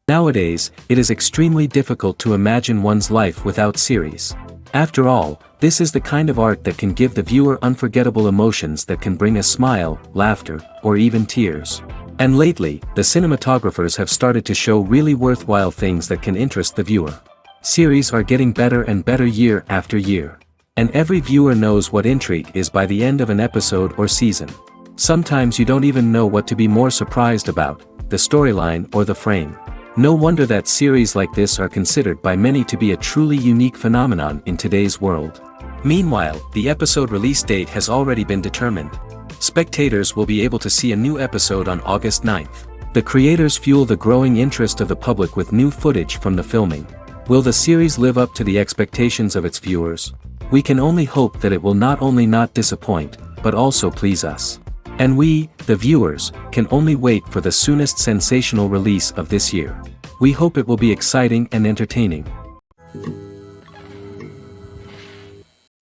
Nowadays, it is extremely difficult to imagine one's life without series. After all, this is the kind of art that can give the viewer unforgettable emotions that can bring a smile, laughter, or even tears. And lately, the cinematographers have started to show really worthwhile things that can interest the viewer. Series are getting better and better year after year. And every viewer knows what intrigue is by the end of an episode or season. Sometimes you don't even know what to be more surprised about, the storyline or the frame. No wonder that series like this are considered by many to be a truly unique phenomenon in today's world. Meanwhile, the episode release date has already been determined. Spectators will be able to see a new episode on August 9th. The creators fuel the growing interest of the public with new footage from the filming. Will the series live up to the expectations of its viewers? We can only hope that it will not only not disappoint, but also please us. And we, the viewers, can only wait for the soonest sensational release of this year. We hope it will be exciting and entertaining.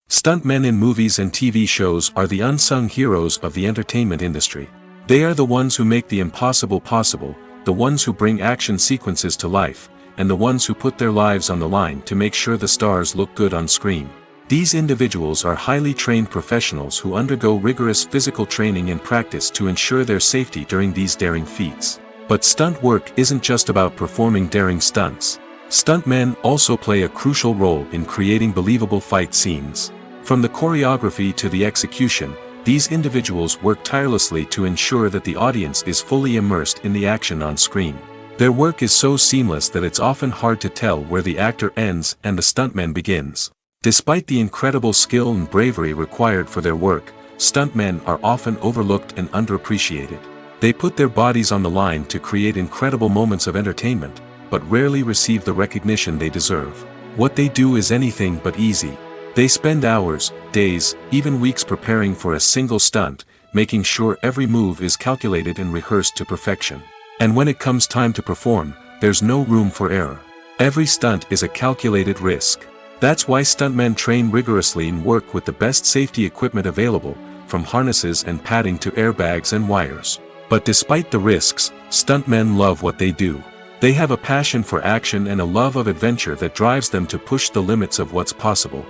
Stuntmen in movies and TV shows are the unsung heroes of the entertainment industry. They are the ones who make the impossible possible, the ones who bring action sequences to life, and the ones who put their lives on the line to make sure the stars look good on screen. These individuals are highly trained professionals who undergo rigorous physical training and practice to ensure their safety during these daring feats. But stunt work isn't just about performing daring stunts. Stuntmen also play a crucial role in creating believable fight scenes. From the choreography to the execution, these individuals work tirelessly to ensure that the audience is fully immersed in the action on screen. Their work is so seamless that it's often hard to tell where the actor ends and the stuntman begins. Despite the incredible skill and bravery required for their work, stuntmen are often overlooked and underappreciated. They put their bodies on the line to create incredible moments of entertainment, but rarely receive the recognition they deserve. What they do is anything but easy. They spend hours, days, even weeks preparing for a single stunt, making sure every move is calculated and rehearsed to perfection. And when it comes time to perform, there's no room for error. Every stunt is a calculated risk. That's why stuntmen train rigorously and work with the best safety equipment available, from harnesses and padding to airbags and wires. But despite the risks, stuntmen love what they do. They have a passion for action and a love of adventure that drives them to push the limits of what's possible.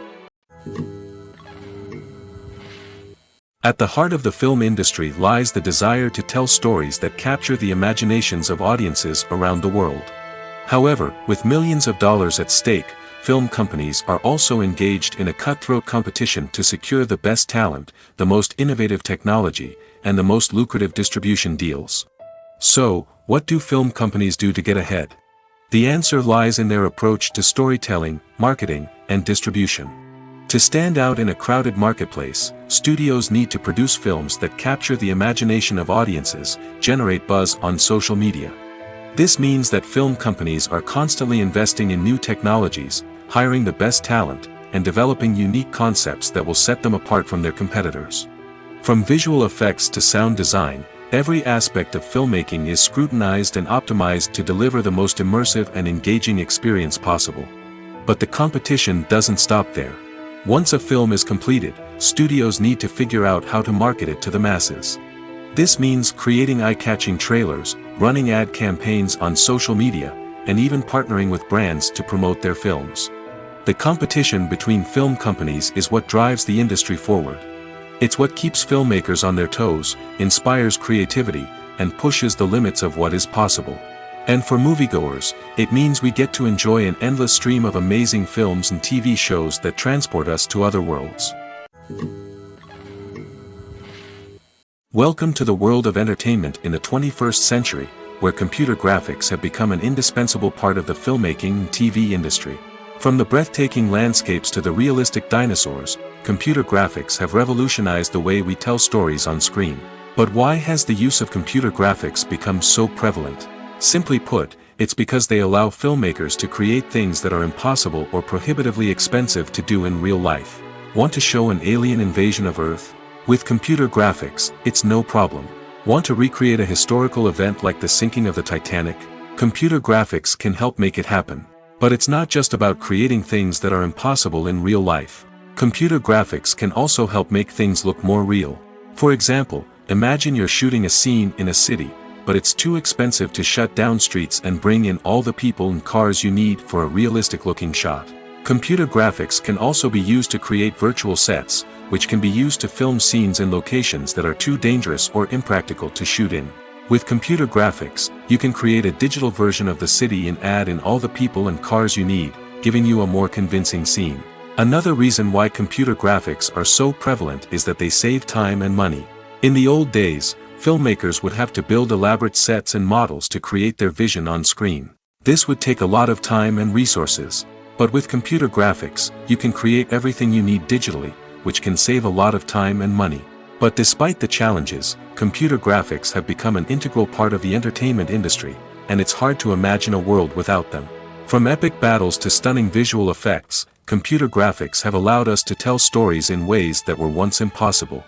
At the heart of the film industry lies the desire to tell stories that capture the imaginations of audiences around the world. However, with millions of dollars at stake, film companies are also engaged in a cutthroat competition to secure the best talent, the most innovative technology, and the most lucrative distribution deals. So, what do film companies do to get ahead? The answer lies in their approach to storytelling, marketing, and distribution. To stand out in a crowded marketplace, studios need to produce films that capture the imagination of audiences, generate buzz on social media. This means that film companies are constantly investing in new technologies, hiring the best talent, and developing unique concepts that will set them apart from their competitors. From visual effects to sound design, every aspect of filmmaking is scrutinized and optimized to deliver the most immersive and engaging experience possible. But the competition doesn't stop there. Once a film is completed, studios need to figure out how to market it to the masses. This means creating eye-catching trailers, running ad campaigns on social media, and even partnering with brands to promote their films. The competition between film companies is what drives the industry forward. It's what keeps filmmakers on their toes, inspires creativity, and pushes the limits of what is possible. And for moviegoers, it means we get to enjoy an endless stream of amazing films and TV shows that transport us to other worlds. Welcome to the world of entertainment in the 21st century, where computer graphics have become an indispensable part of the filmmaking and TV industry. From the breathtaking landscapes to the realistic dinosaurs, computer graphics have revolutionized the way we tell stories on screen. But why has the use of computer graphics become so prevalent? Simply put, it's because they allow filmmakers to create things that are impossible or prohibitively expensive to do in real life. Want to show an alien invasion of Earth? With computer graphics, it's no problem. Want to recreate a historical event like the sinking of the Titanic? Computer graphics can help make it happen. But it's not just about creating things that are impossible in real life. Computer graphics can also help make things look more real. For example, imagine you're shooting a scene in a city, but it's too expensive to shut down streets and bring in all the people and cars you need for a realistic-looking shot. Computer graphics can also be used to create virtual sets, which can be used to film scenes in locations that are too dangerous or impractical to shoot in. With computer graphics, you can create a digital version of the city and add in all the people and cars you need, giving you a more convincing scene. Another reason why computer graphics are so prevalent is that they save time and money. In the old days, filmmakers would have to build elaborate sets and models to create their vision on screen. This would take a lot of time and resources. But with computer graphics, you can create everything you need digitally, which can save a lot of time and money. But despite the challenges, computer graphics have become an integral part of the entertainment industry, and it's hard to imagine a world without them. From epic battles to stunning visual effects, computer graphics have allowed us to tell stories in ways that were once impossible.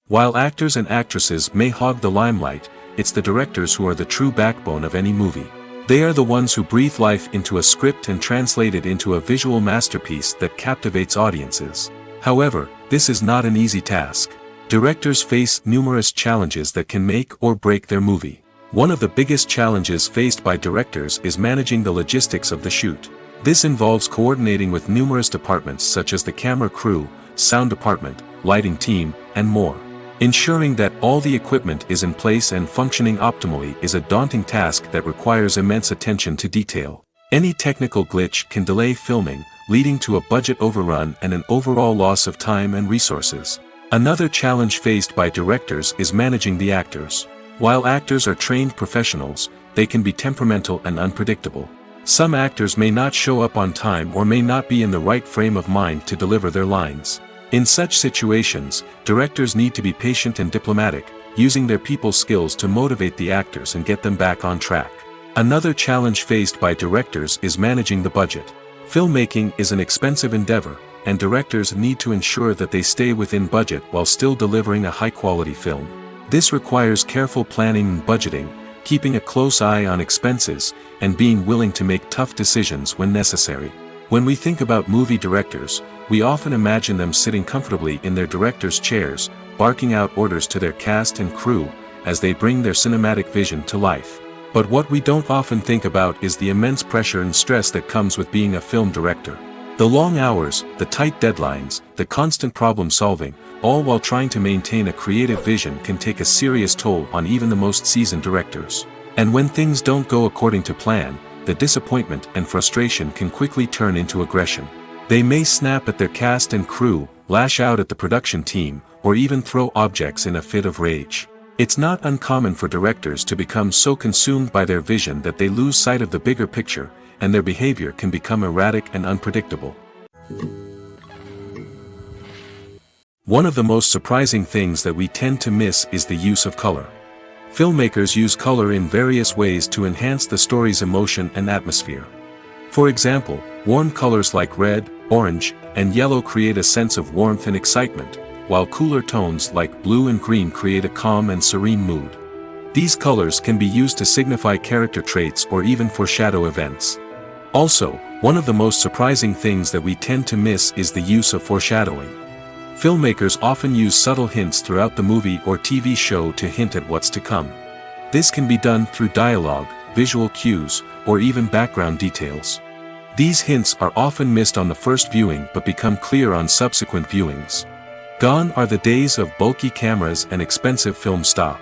While actors and actresses may hog the limelight, it's the directors who are the true backbone of any movie. They are the ones who breathe life into a script and translate it into a visual masterpiece that captivates audiences. However, this is not an easy task. Directors face numerous challenges that can make or break their movie. One of the biggest challenges faced by directors is managing the logistics of the shoot. This involves coordinating with numerous departments such as the camera crew, sound department, lighting team, and more. Ensuring that all the equipment is in place and functioning optimally is a daunting task that requires immense attention to detail. Any technical glitch can delay filming, leading to a budget overrun and an overall loss of time and resources. Another challenge faced by directors is managing the actors. While actors are trained professionals, they can be temperamental and unpredictable. Some actors may not show up on time or may not be in the right frame of mind to deliver their lines. In such situations, directors need to be patient and diplomatic, using their people skills to motivate the actors and get them back on track. Another challenge faced by directors is managing the budget. Filmmaking is an expensive endeavor, and directors need to ensure that they stay within budget while still delivering a high-quality film. This requires careful planning and budgeting, keeping a close eye on expenses, and being willing to make tough decisions when necessary. When we think about movie directors, we often imagine them sitting comfortably in their director's chairs, barking out orders to their cast and crew, as they bring their cinematic vision to life. But what we don't often think about is the immense pressure and stress that comes with being a film director. The long hours, the tight deadlines, the constant problem solving, all while trying to maintain a creative vision can take a serious toll on even the most seasoned directors. And when things don't go according to plan, the disappointment and frustration can quickly turn into aggression. They may snap at their cast and crew, lash out at the production team, or even throw objects in a fit of rage. It's not uncommon for directors to become so consumed by their vision that they lose sight of the bigger picture, and their behavior can become erratic and unpredictable. One of the most surprising things that we tend to miss is the use of color. Filmmakers use color in various ways to enhance the story's emotion and atmosphere. For example, warm colors like red, orange, and yellow create a sense of warmth and excitement, while cooler tones like blue and green create a calm and serene mood. These colors can be used to signify character traits or even foreshadow events. Also, one of the most surprising things that we tend to miss is the use of foreshadowing. Filmmakers often use subtle hints throughout the movie or TV show to hint at what's to come. This can be done through dialogue, visual cues, or even background details. These hints are often missed on the first viewing but become clear on subsequent viewings. Gone are the days of bulky cameras and expensive film stock.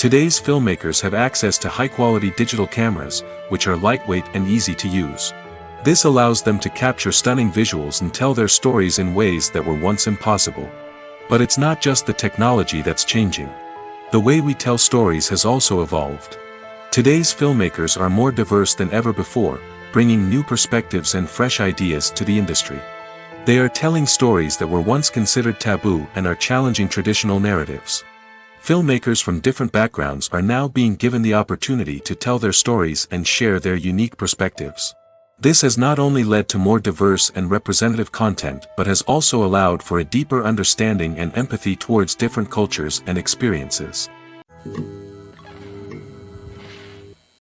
Today's filmmakers have access to high-quality digital cameras, which are lightweight and easy to use. This allows them to capture stunning visuals and tell their stories in ways that were once impossible. But it's not just the technology that's changing. The way we tell stories has also evolved. Today's filmmakers are more diverse than ever before, bringing new perspectives and fresh ideas to the industry. They are telling stories that were once considered taboo and are challenging traditional narratives. Filmmakers from different backgrounds are now being given the opportunity to tell their stories and share their unique perspectives. This has not only led to more diverse and representative content but has also allowed for a deeper understanding and empathy towards different cultures and experiences.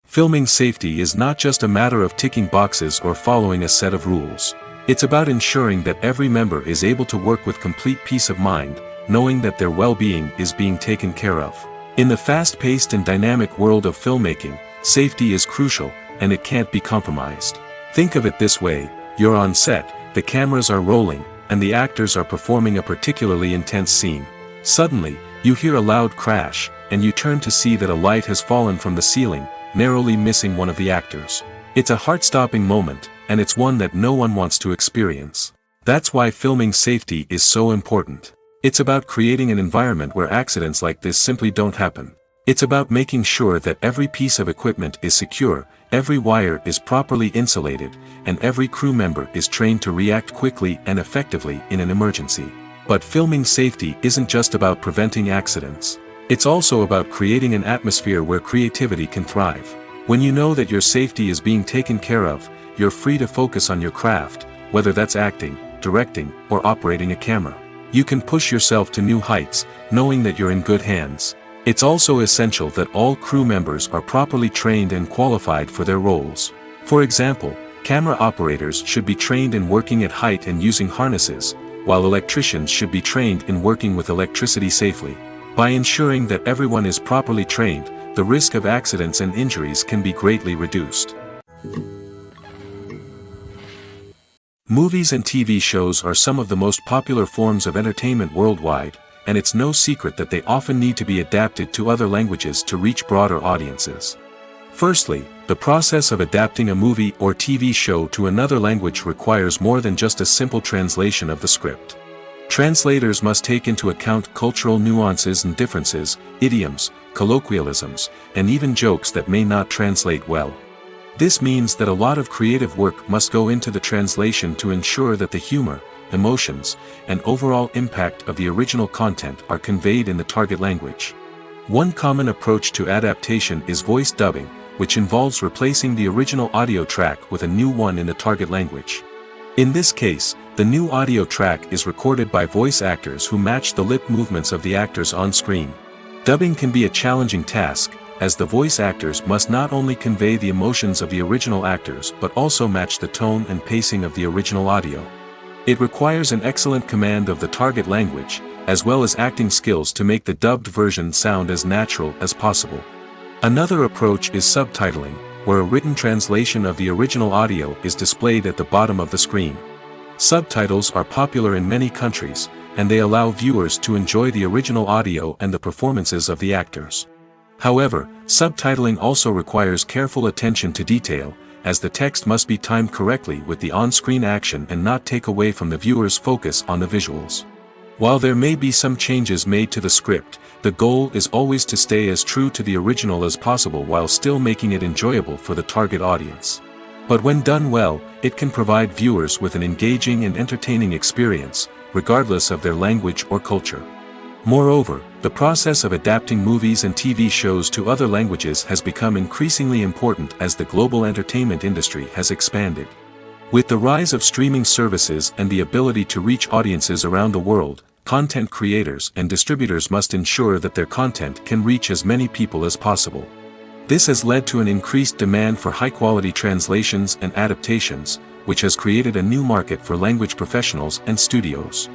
Filming safety is not just a matter of ticking boxes or following a set of rules. It's about ensuring that every member is able to work with complete peace of mind, knowing that their well-being is being taken care of. In the fast-paced and dynamic world of filmmaking, safety is crucial, and it can't be compromised. Think of it this way: you're on set, the cameras are rolling, and the actors are performing a particularly intense scene. Suddenly, you hear a loud crash, and you turn to see that a light has fallen from the ceiling, narrowly missing one of the actors. It's a heart-stopping moment, and it's one that no one wants to experience. That's why filming safety is so important. It's about creating an environment where accidents like this simply don't happen. It's about making sure that every piece of equipment is secure, every wire is properly insulated, and every crew member is trained to react quickly and effectively in an emergency. But filming safety isn't just about preventing accidents. It's also about creating an atmosphere where creativity can thrive. When you know that your safety is being taken care of, you're free to focus on your craft, whether that's acting, directing, or operating a camera. You can push yourself to new heights, knowing that you're in good hands. It's also essential that all crew members are properly trained and qualified for their roles. For example, camera operators should be trained in working at height and using harnesses, while electricians should be trained in working with electricity safely. By ensuring that everyone is properly trained, the risk of accidents and injuries can be greatly reduced. Movies and TV shows are some of the most popular forms of entertainment worldwide, and it's no secret that they often need to be adapted to other languages to reach broader audiences. Firstly, the process of adapting a movie or TV show to another language requires more than just a simple translation of the script. Translators must take into account cultural nuances and differences, idioms, colloquialisms, and even jokes that may not translate well. This means that a lot of creative work must go into the translation to ensure that the humor, emotions, and overall impact of the original content are conveyed in the target language. One common approach to adaptation is voice dubbing, which involves replacing the original audio track with a new one in the target language. In this case, the new audio track is recorded by voice actors who match the lip movements of the actors on screen. Dubbing can be a challenging task, as the voice actors must not only convey the emotions of the original actors but also match the tone and pacing of the original audio. It requires an excellent command of the target language, as well as acting skills to make the dubbed version sound as natural as possible. Another approach is subtitling, where a written translation of the original audio is displayed at the bottom of the screen. Subtitles are popular in many countries, and they allow viewers to enjoy the original audio and the performances of the actors. However, subtitling also requires careful attention to detail, as the text must be timed correctly with the on-screen action and not take away from the viewer's focus on the visuals. While there may be some changes made to the script, the goal is always to stay as true to the original as possible while still making it enjoyable for the target audience. But when done well, it can provide viewers with an engaging and entertaining experience, regardless of their language or culture. Moreover, the process of adapting movies and TV shows to other languages has become increasingly important as the global entertainment industry has expanded. With the rise of streaming services and the ability to reach audiences around the world, content creators and distributors must ensure that their content can reach as many people as possible. This has led to an increased demand for high-quality translations and adaptations, which has created a new market for language professionals and studios.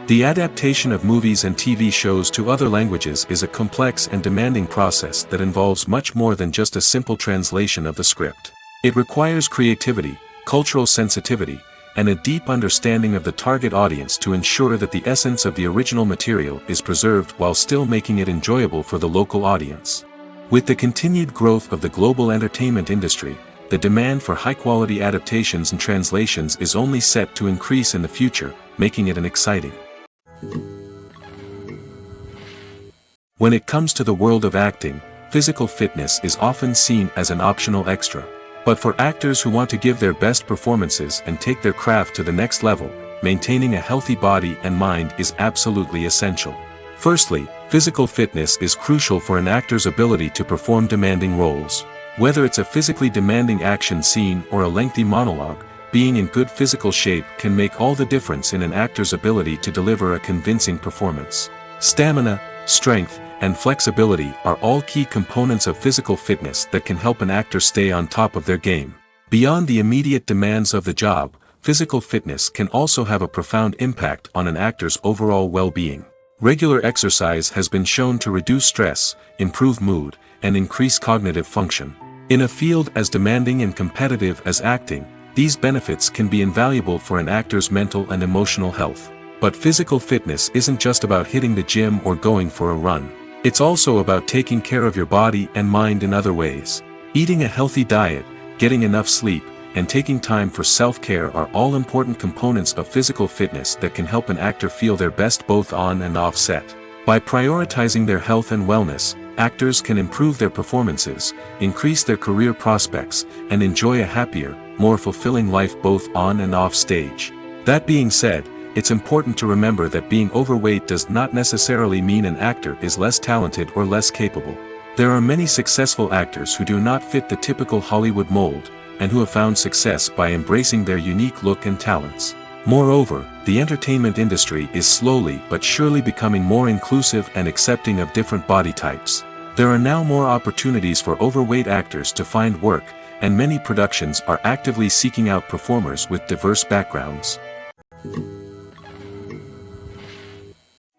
The adaptation of movies and TV shows to other languages is a complex and demanding process that involves much more than just a simple translation of the script. It requires creativity, cultural sensitivity, and a deep understanding of the target audience to ensure that the essence of the original material is preserved while still making it enjoyable for the local audience. With the continued growth of the global entertainment industry, the demand for high-quality adaptations and translations is only set to increase in the future, making it an exciting. When it comes to the world of acting, physical fitness is often seen as an optional extra. But for actors who want to give their best performances and take their craft to the next level, maintaining a healthy body and mind is absolutely essential. Firstly, physical fitness is crucial for an actor's ability to perform demanding roles. Whether it's a physically demanding action scene or a lengthy monologue, being in good physical shape can make all the difference in an actor's ability to deliver a convincing performance. Stamina, strength, and flexibility are all key components of physical fitness that can help an actor stay on top of their game. Beyond the immediate demands of the job, physical fitness can also have a profound impact on an actor's overall well-being. Regular exercise has been shown to reduce stress, improve mood, and increase cognitive function. In a field as demanding and competitive as acting, these benefits can be invaluable for an actor's mental and emotional health. But physical fitness isn't just about hitting the gym or going for a run. It's also about taking care of your body and mind in other ways. Eating a healthy diet, getting enough sleep, and taking time for self-care are all important components of physical fitness that can help an actor feel their best both on and off set. By prioritizing their health and wellness, actors can improve their performances, increase their career prospects, and enjoy a happier, more fulfilling life both on and off stage. That being said, it's important to remember that being overweight does not necessarily mean an actor is less talented or less capable. There are many successful actors who do not fit the typical Hollywood mold, and who have found success by embracing their unique look and talents. Moreover, the entertainment industry is slowly but surely becoming more inclusive and accepting of different body types. There are now more opportunities for overweight actors to find work, and many productions are actively seeking out performers with diverse backgrounds.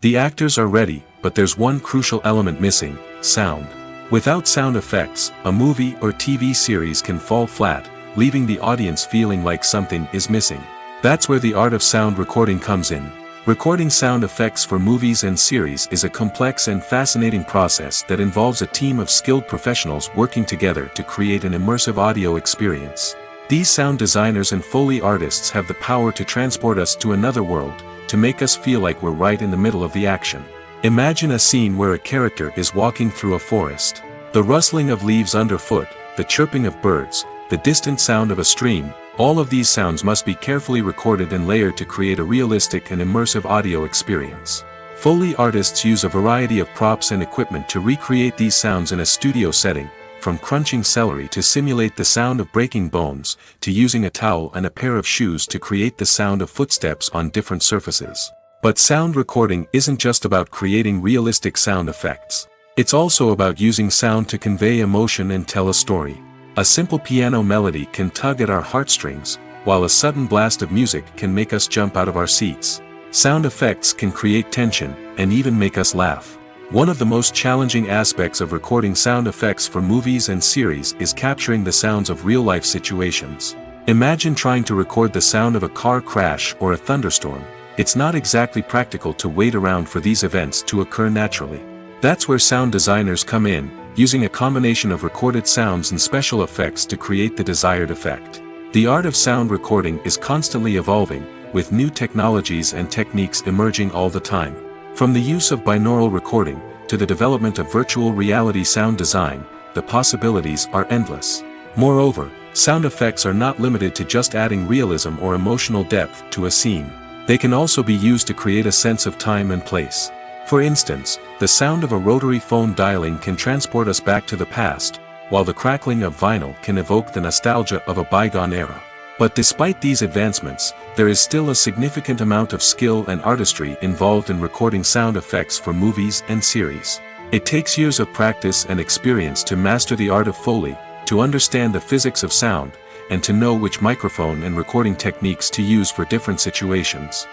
The actors are ready, but there's one crucial element missing: sound. Without sound effects, a movie or TV series can fall flat, leaving the audience feeling like something is missing. That's where the art of sound recording comes in. Recording sound effects for movies and series is a complex and fascinating process that involves a team of skilled professionals working together to create an immersive audio experience. These sound designers and Foley artists have the power to transport us to another world, to make us feel like we're right in the middle of the action. Imagine a scene where a character is walking through a forest. The rustling of leaves underfoot, the chirping of birds, the distant sound of a stream, all of these sounds must be carefully recorded and layered to create a realistic and immersive audio experience. Foley artists use a variety of props and equipment to recreate these sounds in a studio setting, from crunching celery to simulate the sound of breaking bones, to using a towel and a pair of shoes to create the sound of footsteps on different surfaces. But sound recording isn't just about creating realistic sound effects. It's also about using sound to convey emotion and tell a story. A simple piano melody can tug at our heartstrings, while a sudden blast of music can make us jump out of our seats. Sound effects can create tension, and even make us laugh. One of the most challenging aspects of recording sound effects for movies and series is capturing the sounds of real-life situations. Imagine trying to record the sound of a car crash or a thunderstorm. It's not exactly practical to wait around for these events to occur naturally. That's where sound designers come in, using a combination of recorded sounds and special effects to create the desired effect. The art of sound recording is constantly evolving, with new technologies and techniques emerging all the time. From the use of binaural recording, to the development of virtual reality sound design, the possibilities are endless. Moreover, sound effects are not limited to just adding realism or emotional depth to a scene. They can also be used to create a sense of time and place. For instance, the sound of a rotary phone dialing can transport us back to the past, while the crackling of vinyl can evoke the nostalgia of a bygone era. But despite these advancements, there is still a significant amount of skill and artistry involved in recording sound effects for movies and series. It takes years of practice and experience to master the art of Foley, to understand the physics of sound, and to know which microphone and recording techniques to use for different situations.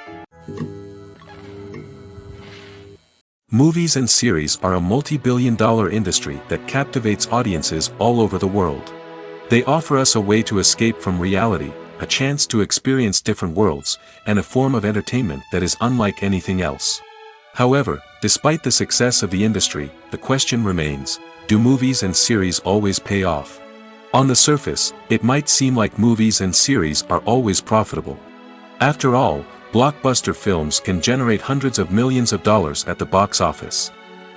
Movies and series are a multi-billion-dollar industry that captivates audiences all over the world. They offer us a way to escape from reality, a chance to experience different worlds, and a form of entertainment that is unlike anything else. However, despite the success of the industry, the question remains, do movies and series always pay off? On the surface, it might seem like movies and series are always profitable. After all, blockbuster films can generate hundreds of millions of dollars at the box office.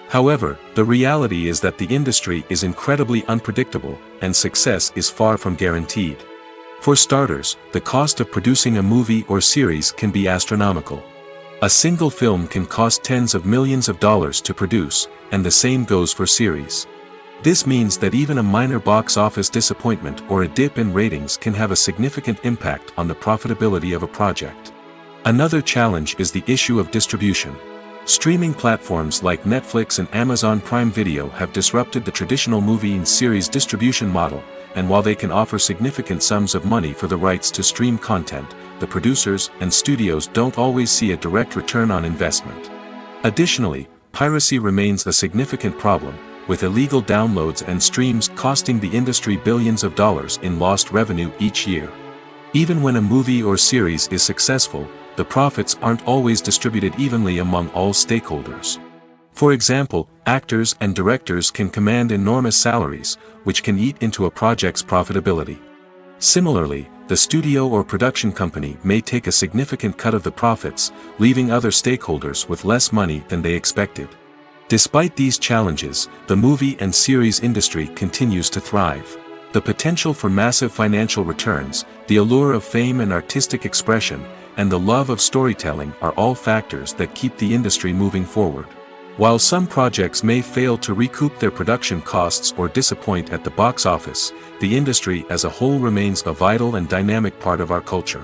However, the reality is that the industry is incredibly unpredictable, and success is far from guaranteed. For starters, the cost of producing a movie or series can be astronomical. A single film can cost tens of millions of dollars to produce, and the same goes for series. This means that even a minor box office disappointment or a dip in ratings can have a significant impact on the profitability of a project. Another challenge is the issue of distribution. Streaming platforms like Netflix and Amazon Prime Video have disrupted the traditional movie and series distribution model, and while they can offer significant sums of money for the rights to stream content, the producers and studios don't always see a direct return on investment. Additionally, piracy remains a significant problem, with illegal downloads and streams costing the industry billions of dollars in lost revenue each year. Even when a movie or series is successful, the profits aren't always distributed evenly among all stakeholders. For example, actors and directors can command enormous salaries, which can eat into a project's profitability. Similarly, the studio or production company may take a significant cut of the profits, leaving other stakeholders with less money than they expected. Despite these challenges, the movie and series industry continues to thrive. The potential for massive financial returns, the allure of fame and artistic expression, and the love of storytelling are all factors that keep the industry moving forward. While some projects may fail to recoup their production costs or disappoint at the box office, the industry as a whole remains a vital and dynamic part of our culture.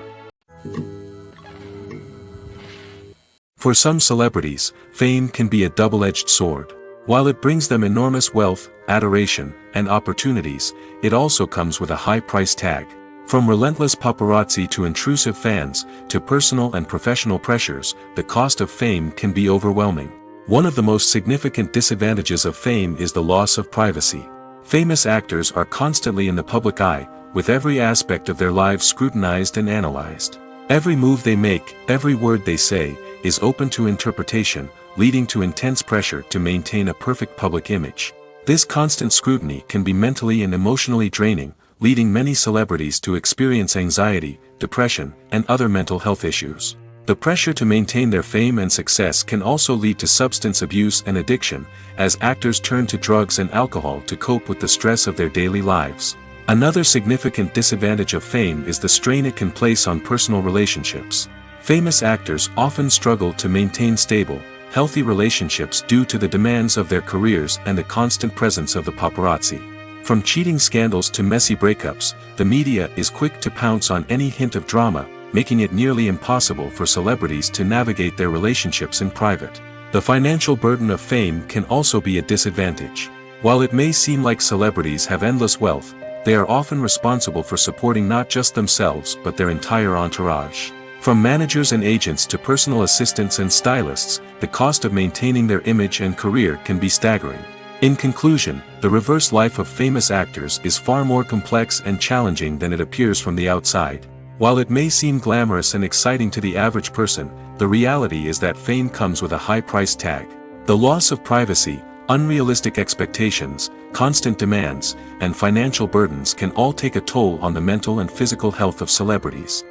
For some celebrities, fame can be a double-edged sword. While it brings them enormous wealth, adoration, and opportunities, it also comes with a high price tag. From relentless paparazzi to intrusive fans, to personal and professional pressures, the cost of fame can be overwhelming. One of the most significant disadvantages of fame is the loss of privacy. Famous actors are constantly in the public eye, with every aspect of their lives scrutinized and analyzed. Every move they make, every word they say, is open to interpretation, leading to intense pressure to maintain a perfect public image. This constant scrutiny can be mentally and emotionally draining, leading many celebrities to experience anxiety, depression, and other mental health issues. The pressure to maintain their fame and success can also lead to substance abuse and addiction, as actors turn to drugs and alcohol to cope with the stress of their daily lives. Another significant disadvantage of fame is the strain it can place on personal relationships. Famous actors often struggle to maintain stable, healthy relationships due to the demands of their careers and the constant presence of the paparazzi. From cheating scandals to messy breakups, the media is quick to pounce on any hint of drama, making it nearly impossible for celebrities to navigate their relationships in private. The financial burden of fame can also be a disadvantage. While it may seem like celebrities have endless wealth, they are often responsible for supporting not just themselves but their entire entourage. From managers and agents to personal assistants and stylists, the cost of maintaining their image and career can be staggering. In conclusion, the reverse life of famous actors is far more complex and challenging than it appears from the outside. While it may seem glamorous and exciting to the average person, the reality is that fame comes with a high price tag. The loss of privacy, unrealistic expectations, constant demands, and financial burdens can all take a toll on the mental and physical health of celebrities.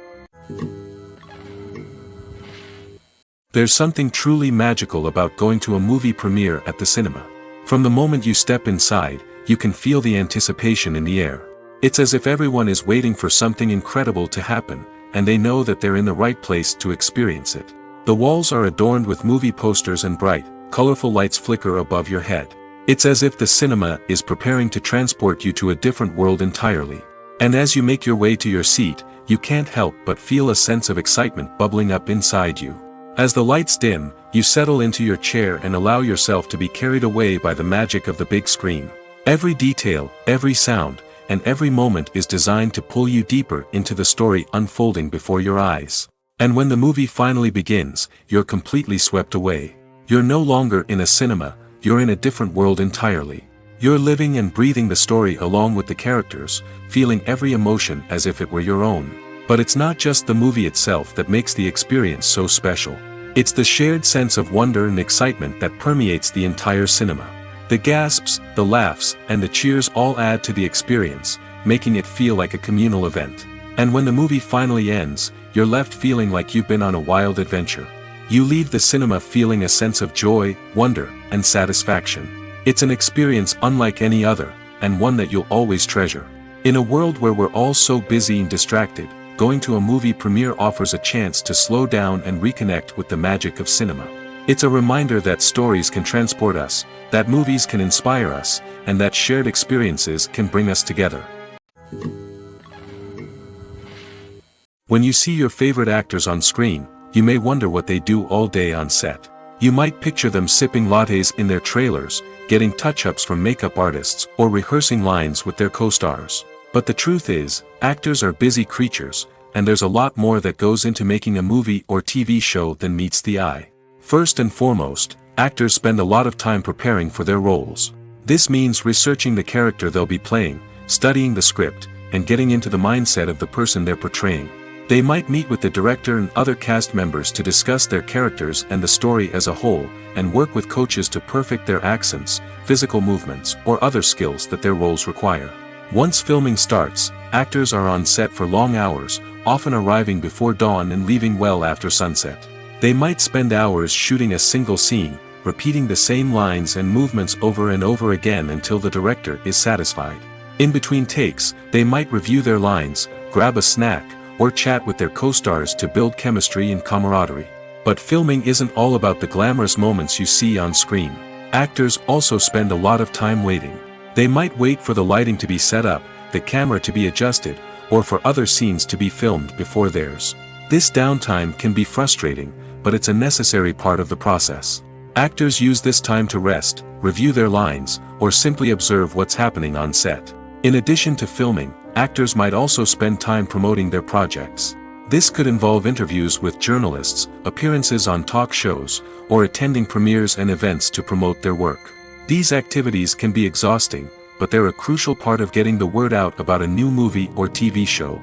There's something truly magical about going to a movie premiere at the cinema. From the moment you step inside, you can feel the anticipation in the air. It's as if everyone is waiting for something incredible to happen, and they know that they're in the right place to experience it. The walls are adorned with movie posters and bright, colorful lights flicker above your head. It's as if the cinema is preparing to transport you to a different world entirely. And as you make your way to your seat, you can't help but feel a sense of excitement bubbling up inside you. As the lights dim, you settle into your chair and allow yourself to be carried away by the magic of the big screen. Every detail, every sound, and every moment is designed to pull you deeper into the story unfolding before your eyes. And when the movie finally begins, you're completely swept away. You're no longer in a cinema, you're in a different world entirely. You're living and breathing the story along with the characters, feeling every emotion as if it were your own. But it's not just the movie itself that makes the experience so special. It's the shared sense of wonder and excitement that permeates the entire cinema. The gasps, the laughs, and the cheers all add to the experience, making it feel like a communal event. And when the movie finally ends, you're left feeling like you've been on a wild adventure. You leave the cinema feeling a sense of joy, wonder, and satisfaction. It's an experience unlike any other, and one that you'll always treasure. In a world where we're all so busy and distracted, going to a movie premiere offers a chance to slow down and reconnect with the magic of cinema. It's a reminder that stories can transport us, that movies can inspire us, and that shared experiences can bring us together. When you see your favorite actors on screen, you may wonder what they do all day on set. You might picture them sipping lattes in their trailers, getting touch-ups from makeup artists, or rehearsing lines with their co-stars. But the truth is, actors are busy creatures, and there's a lot more that goes into making a movie or TV show than meets the eye. First and foremost, actors spend a lot of time preparing for their roles. This means researching the character they'll be playing, studying the script, and getting into the mindset of the person they're portraying. They might meet with the director and other cast members to discuss their characters and the story as a whole, and work with coaches to perfect their accents, physical movements, or other skills that their roles require. Once filming starts, actors are on set for long hours, often arriving before dawn and leaving well after sunset. They might spend hours shooting a single scene, repeating the same lines and movements over and over again until the director is satisfied. In between takes, they might review their lines, grab a snack, or chat with their co-stars to build chemistry and camaraderie. But filming isn't all about the glamorous moments you see on screen. Actors also spend a lot of time waiting. They might wait for the lighting to be set up, the camera to be adjusted, or for other scenes to be filmed before theirs. This downtime can be frustrating, but it's a necessary part of the process. Actors use this time to rest, review their lines, or simply observe what's happening on set. In addition to filming, actors might also spend time promoting their projects. This could involve interviews with journalists, appearances on talk shows, or attending premieres and events to promote their work. These activities can be exhausting, but they're a crucial part of getting the word out about a new movie or TV show.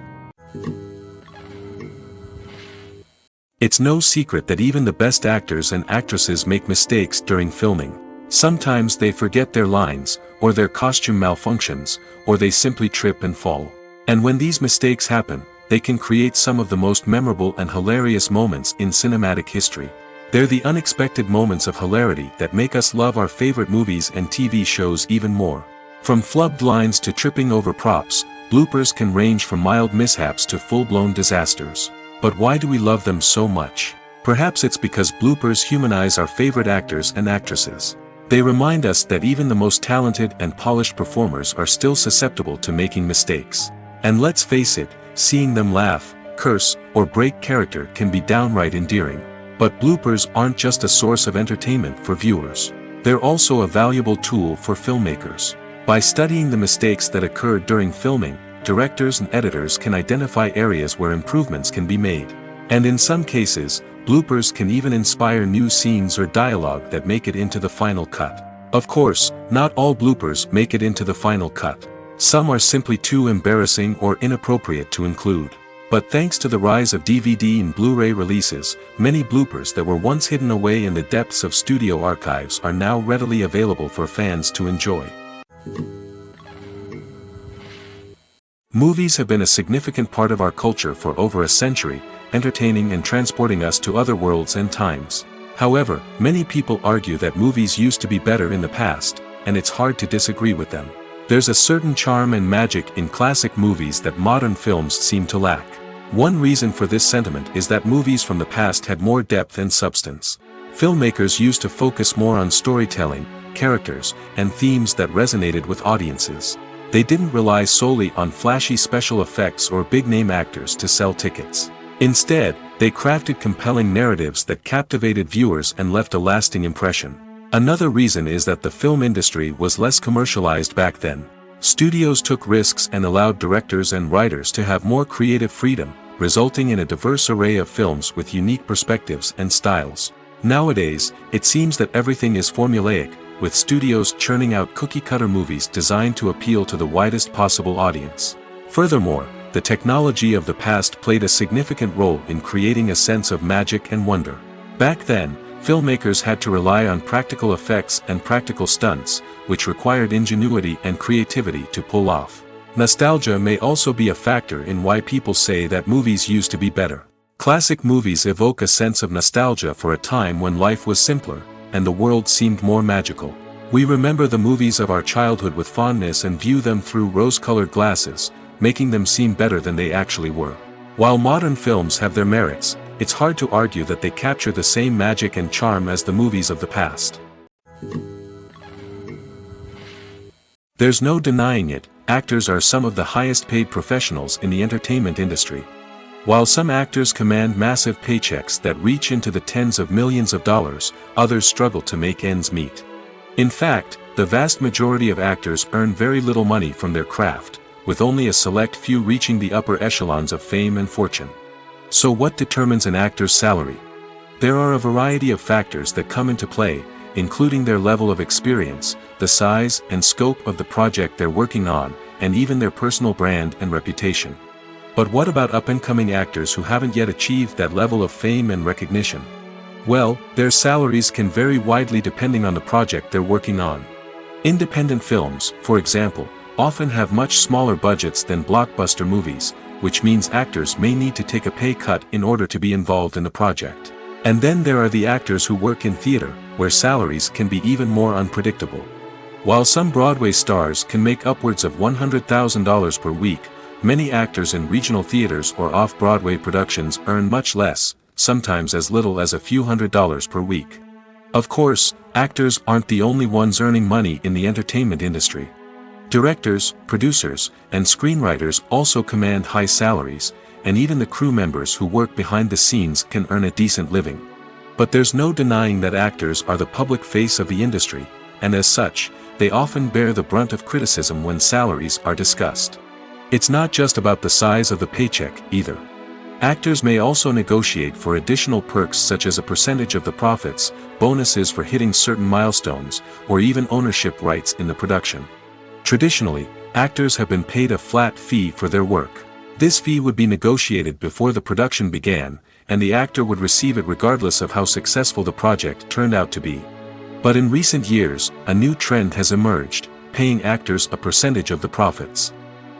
It's no secret that even the best actors and actresses make mistakes during filming. Sometimes they forget their lines, or their costume malfunctions, or they simply trip and fall. And when these mistakes happen, they can create some of the most memorable and hilarious moments in cinematic history. They're the unexpected moments of hilarity that make us love our favorite movies and TV shows even more. From flubbed lines to tripping over props, bloopers can range from mild mishaps to full-blown disasters. But why do we love them so much? Perhaps it's because bloopers humanize our favorite actors and actresses. They remind us that even the most talented and polished performers are still susceptible to making mistakes. And let's face it, seeing them laugh, curse, or break character can be downright endearing. But bloopers aren't just a source of entertainment for viewers. They're also a valuable tool for filmmakers. By studying the mistakes that occurred during filming, directors and editors can identify areas where improvements can be made. And in some cases, bloopers can even inspire new scenes or dialogue that make it into the final cut. Of course, not all bloopers make it into the final cut. Some are simply too embarrassing or inappropriate to include. But thanks to the rise of DVD and Blu-ray releases, many bloopers that were once hidden away in the depths of studio archives are now readily available for fans to enjoy. Movies have been a significant part of our culture for over a century, entertaining and transporting us to other worlds and times. However, many people argue that movies used to be better in the past, and it's hard to disagree with them. There's a certain charm and magic in classic movies that modern films seem to lack. One reason for this sentiment is that movies from the past had more depth and substance. Filmmakers used to focus more on storytelling, characters, and themes that resonated with audiences. They didn't rely solely on flashy special effects or big-name actors to sell tickets. Instead, they crafted compelling narratives that captivated viewers and left a lasting impression. Another reason is that the film industry was less commercialized back then. Studios took risks and allowed directors and writers to have more creative freedom, resulting in a diverse array of films with unique perspectives and styles. Nowadays, it seems that everything is formulaic, with studios churning out cookie-cutter movies designed to appeal to the widest possible audience. Furthermore, the technology of the past played a significant role in creating a sense of magic and wonder. Back then, filmmakers had to rely on practical effects and practical stunts, which required ingenuity and creativity to pull off. Nostalgia may also be a factor in why people say that movies used to be better. Classic movies evoke a sense of nostalgia for a time when life was simpler, and the world seemed more magical. We remember the movies of our childhood with fondness and view them through rose-colored glasses, making them seem better than they actually were. While modern films have their merits, it's hard to argue that they capture the same magic and charm as the movies of the past. There's no denying it, actors are some of the highest-paid professionals in the entertainment industry. While some actors command massive paychecks that reach into the tens of millions of dollars, others struggle to make ends meet. In fact, the vast majority of actors earn very little money from their craft, with only a select few reaching the upper echelons of fame and fortune. So what determines an actor's salary? There are a variety of factors that come into play, including their level of experience, the size and scope of the project they're working on, and even their personal brand and reputation. But what about up-and-coming actors who haven't yet achieved that level of fame and recognition? Well, their salaries can vary widely depending on the project they're working on. Independent films, for example, often have much smaller budgets than blockbuster movies, which means actors may need to take a pay cut in order to be involved in the project. And then there are the actors who work in theater, where salaries can be even more unpredictable. While some Broadway stars can make upwards of $100,000 per week, many actors in regional theaters or off-Broadway productions earn much less, sometimes as little as a few $100s per week. Of course, actors aren't the only ones earning money in the entertainment industry. Directors, producers, and screenwriters also command high salaries, and even the crew members who work behind the scenes can earn a decent living. But there's no denying that actors are the public face of the industry, and as such, they often bear the brunt of criticism when salaries are discussed. It's not just about the size of the paycheck, either. Actors may also negotiate for additional perks such as a percentage of the profits, bonuses for hitting certain milestones, or even ownership rights in the production. Traditionally, actors have been paid a flat fee for their work. This fee would be negotiated before the production began, and the actor would receive it regardless of how successful the project turned out to be. But in recent years, a new trend has emerged, paying actors a percentage of the profits.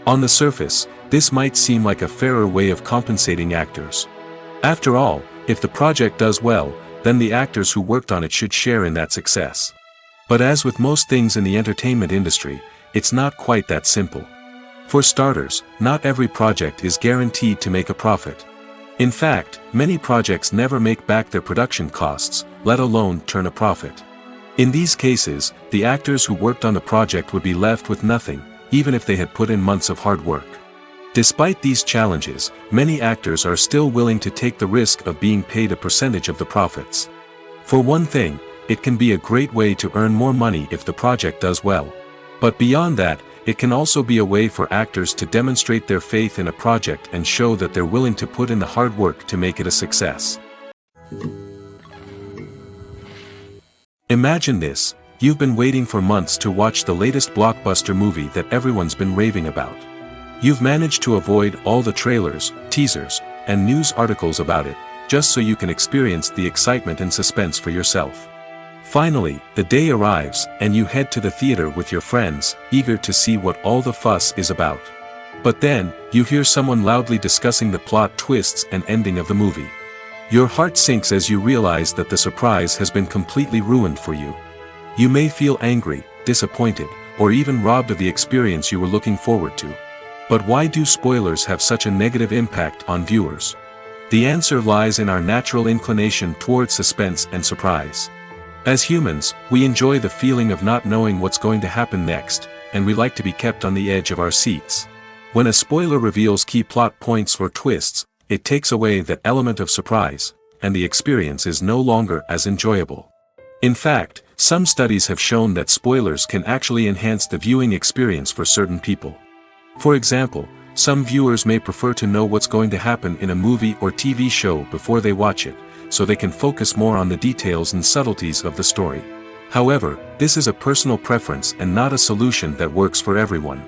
On the surface, this might seem like a fairer way of compensating actors. After all, if the project does well, then the actors who worked on it should share in that success. But as with most things in the entertainment industry, it's not quite that simple. For starters, not every project is guaranteed to make a profit. In fact, many projects never make back their production costs, let alone turn a profit. In these cases, the actors who worked on the project would be left with nothing, even if they had put in months of hard work. Despite these challenges, many actors are still willing to take the risk of being paid a percentage of the profits. For one thing, it can be a great way to earn more money if the project does well. But beyond that, it can also be a way for actors to demonstrate their faith in a project and show that they're willing to put in the hard work to make it a success. Imagine this. You've been waiting for months to watch the latest blockbuster movie that everyone's been raving about. You've managed to avoid all the trailers, teasers, and news articles about it, just so you can experience the excitement and suspense for yourself. Finally, the day arrives, and you head to the theater with your friends, eager to see what all the fuss is about. But then, you hear someone loudly discussing the plot twists and ending of the movie. Your heart sinks as you realize that the surprise has been completely ruined for you. You may feel angry, disappointed, or even robbed of the experience you were looking forward to. But why do spoilers have such a negative impact on viewers? The answer lies in our natural inclination towards suspense and surprise. As humans, we enjoy the feeling of not knowing what's going to happen next, and we like to be kept on the edge of our seats. When a spoiler reveals key plot points or twists, it takes away that element of surprise, and the experience is no longer as enjoyable. In fact, some studies have shown that spoilers can actually enhance the viewing experience for certain people. For example, some viewers may prefer to know what's going to happen in a movie or TV show before they watch it, so they can focus more on the details and subtleties of the story. However, this is a personal preference and not a solution that works for everyone.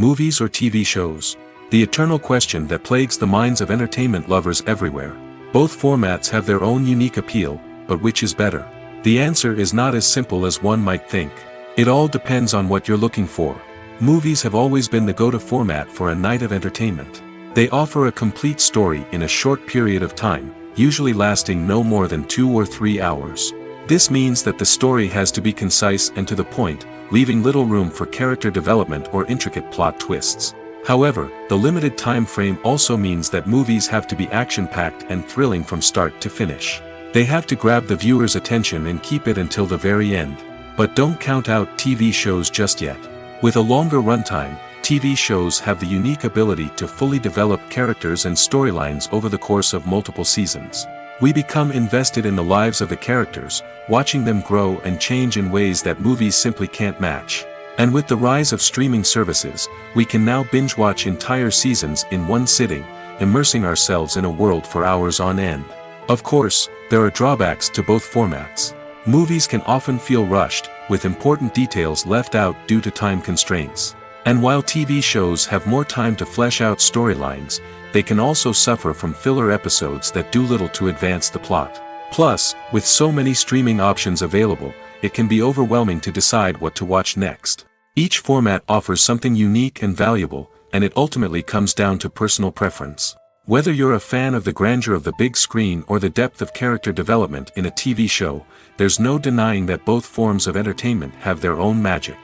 movies or TV shows? The eternal question that plagues the minds of entertainment lovers everywhere. Both formats have their own unique appeal, but which is better? The answer is not as simple as one might think. It all depends on what you're looking for. Movies have always been the go-to format for a night of entertainment. They offer a complete story in a short period of time, usually lasting no more than 2 or 3 hours. This means that the story has to be concise and to the point, leaving little room for character development or intricate plot twists. However, the limited time frame also means that movies have to be action-packed and thrilling from start to finish. They have to grab the viewer's attention and keep it until the very end. But don't count out TV shows just yet. With a longer runtime, TV shows have the unique ability to fully develop characters and storylines over the course of multiple seasons. We become invested in the lives of the characters, watching them grow and change in ways that movies simply can't match. And with the rise of streaming services, we can now binge-watch entire seasons in one sitting, immersing ourselves in a world for hours on end. Of course, there are drawbacks to both formats. Movies can often feel rushed, with important details left out due to time constraints. And while TV shows have more time to flesh out storylines, they can also suffer from filler episodes that do little to advance the plot. Plus, with so many streaming options available, it can be overwhelming to decide what to watch next. Each format offers something unique and valuable, and it ultimately comes down to personal preference. Whether you're a fan of the grandeur of the big screen or the depth of character development in a TV show, there's no denying that both forms of entertainment have their own magic.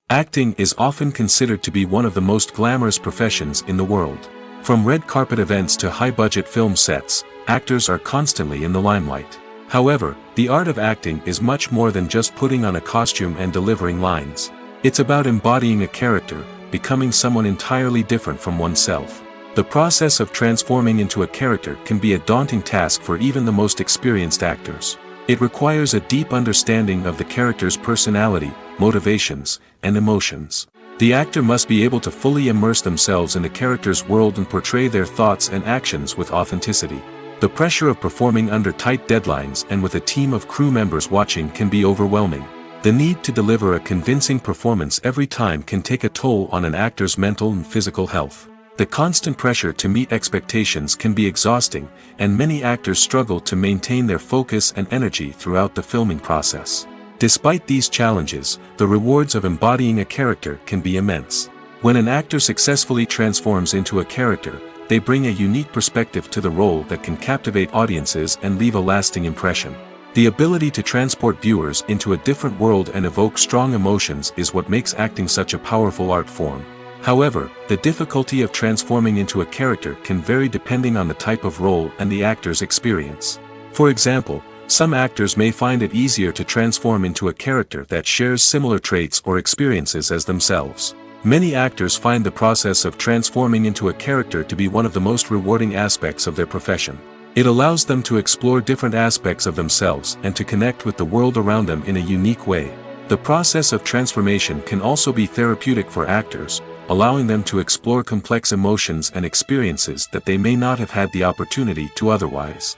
Acting is often considered to be one of the most glamorous professions in the world. From red carpet events to high-budget film sets, actors are constantly in the limelight. However, the art of acting is much more than just putting on a costume and delivering lines. It's about embodying a character, becoming someone entirely different from oneself. The process of transforming into a character can be a daunting task for even the most experienced actors. It requires a deep understanding of the character's personality, motivations, and emotions. The actor must be able to fully immerse themselves in the character's world and portray their thoughts and actions with authenticity. The pressure of performing under tight deadlines and with a team of crew members watching can be overwhelming. The need to deliver a convincing performance every time can take a toll on an actor's mental and physical health. The constant pressure to meet expectations can be exhausting, and many actors struggle to maintain their focus and energy throughout the filming process. Despite these challenges, the rewards of embodying a character can be immense. When an actor successfully transforms into a character, they bring a unique perspective to the role that can captivate audiences and leave a lasting impression. The ability to transport viewers into a different world and evoke strong emotions is what makes acting such a powerful art form. However, the difficulty of transforming into a character can vary depending on the type of role and the actor's experience. For example, some actors may find it easier to transform into a character that shares similar traits or experiences as themselves. Many actors find the process of transforming into a character to be one of the most rewarding aspects of their profession. It allows them to explore different aspects of themselves and to connect with the world around them in a unique way. The process of transformation can also be therapeutic for actors, allowing them to explore complex emotions and experiences that they may not have had the opportunity to otherwise.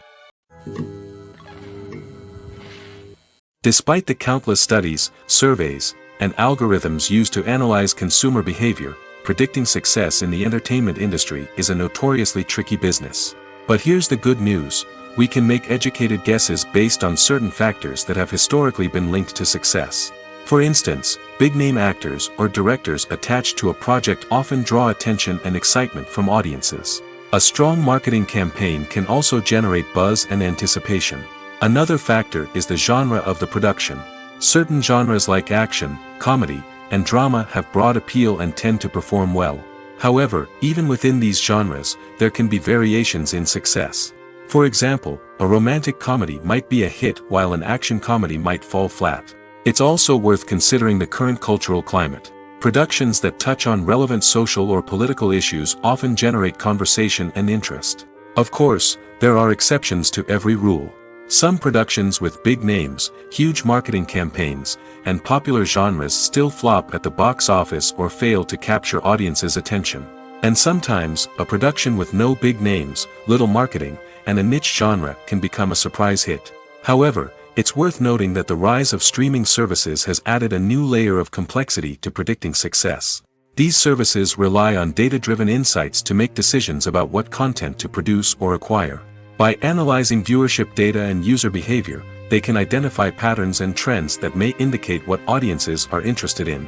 Despite the countless studies, surveys, and algorithms used to analyze consumer behavior, predicting success in the entertainment industry is a notoriously tricky business. But here's the good news: we can make educated guesses based on certain factors that have historically been linked to success. For instance, big-name actors or directors attached to a project often draw attention and excitement from audiences. A strong marketing campaign can also generate buzz and anticipation. Another factor is the genre of the production. Certain genres like action, comedy, and drama have broad appeal and tend to perform well. However, even within these genres, there can be variations in success. For example, a romantic comedy might be a hit while an action comedy might fall flat. It's also worth considering the current cultural climate. Productions that touch on relevant social or political issues often generate conversation and interest. Of course, there are exceptions to every rule. Some productions with big names, huge marketing campaigns, and popular genres still flop at the box office or fail to capture audiences' attention. And sometimes, a production with no big names, little marketing, and a niche genre can become a surprise hit. However, It's worth noting that the rise of streaming services has added a new layer of complexity to predicting success. These services rely on data-driven insights to make decisions about what content to produce or acquire. By analyzing viewership data and user behavior, they can identify patterns and trends that may indicate what audiences are interested in.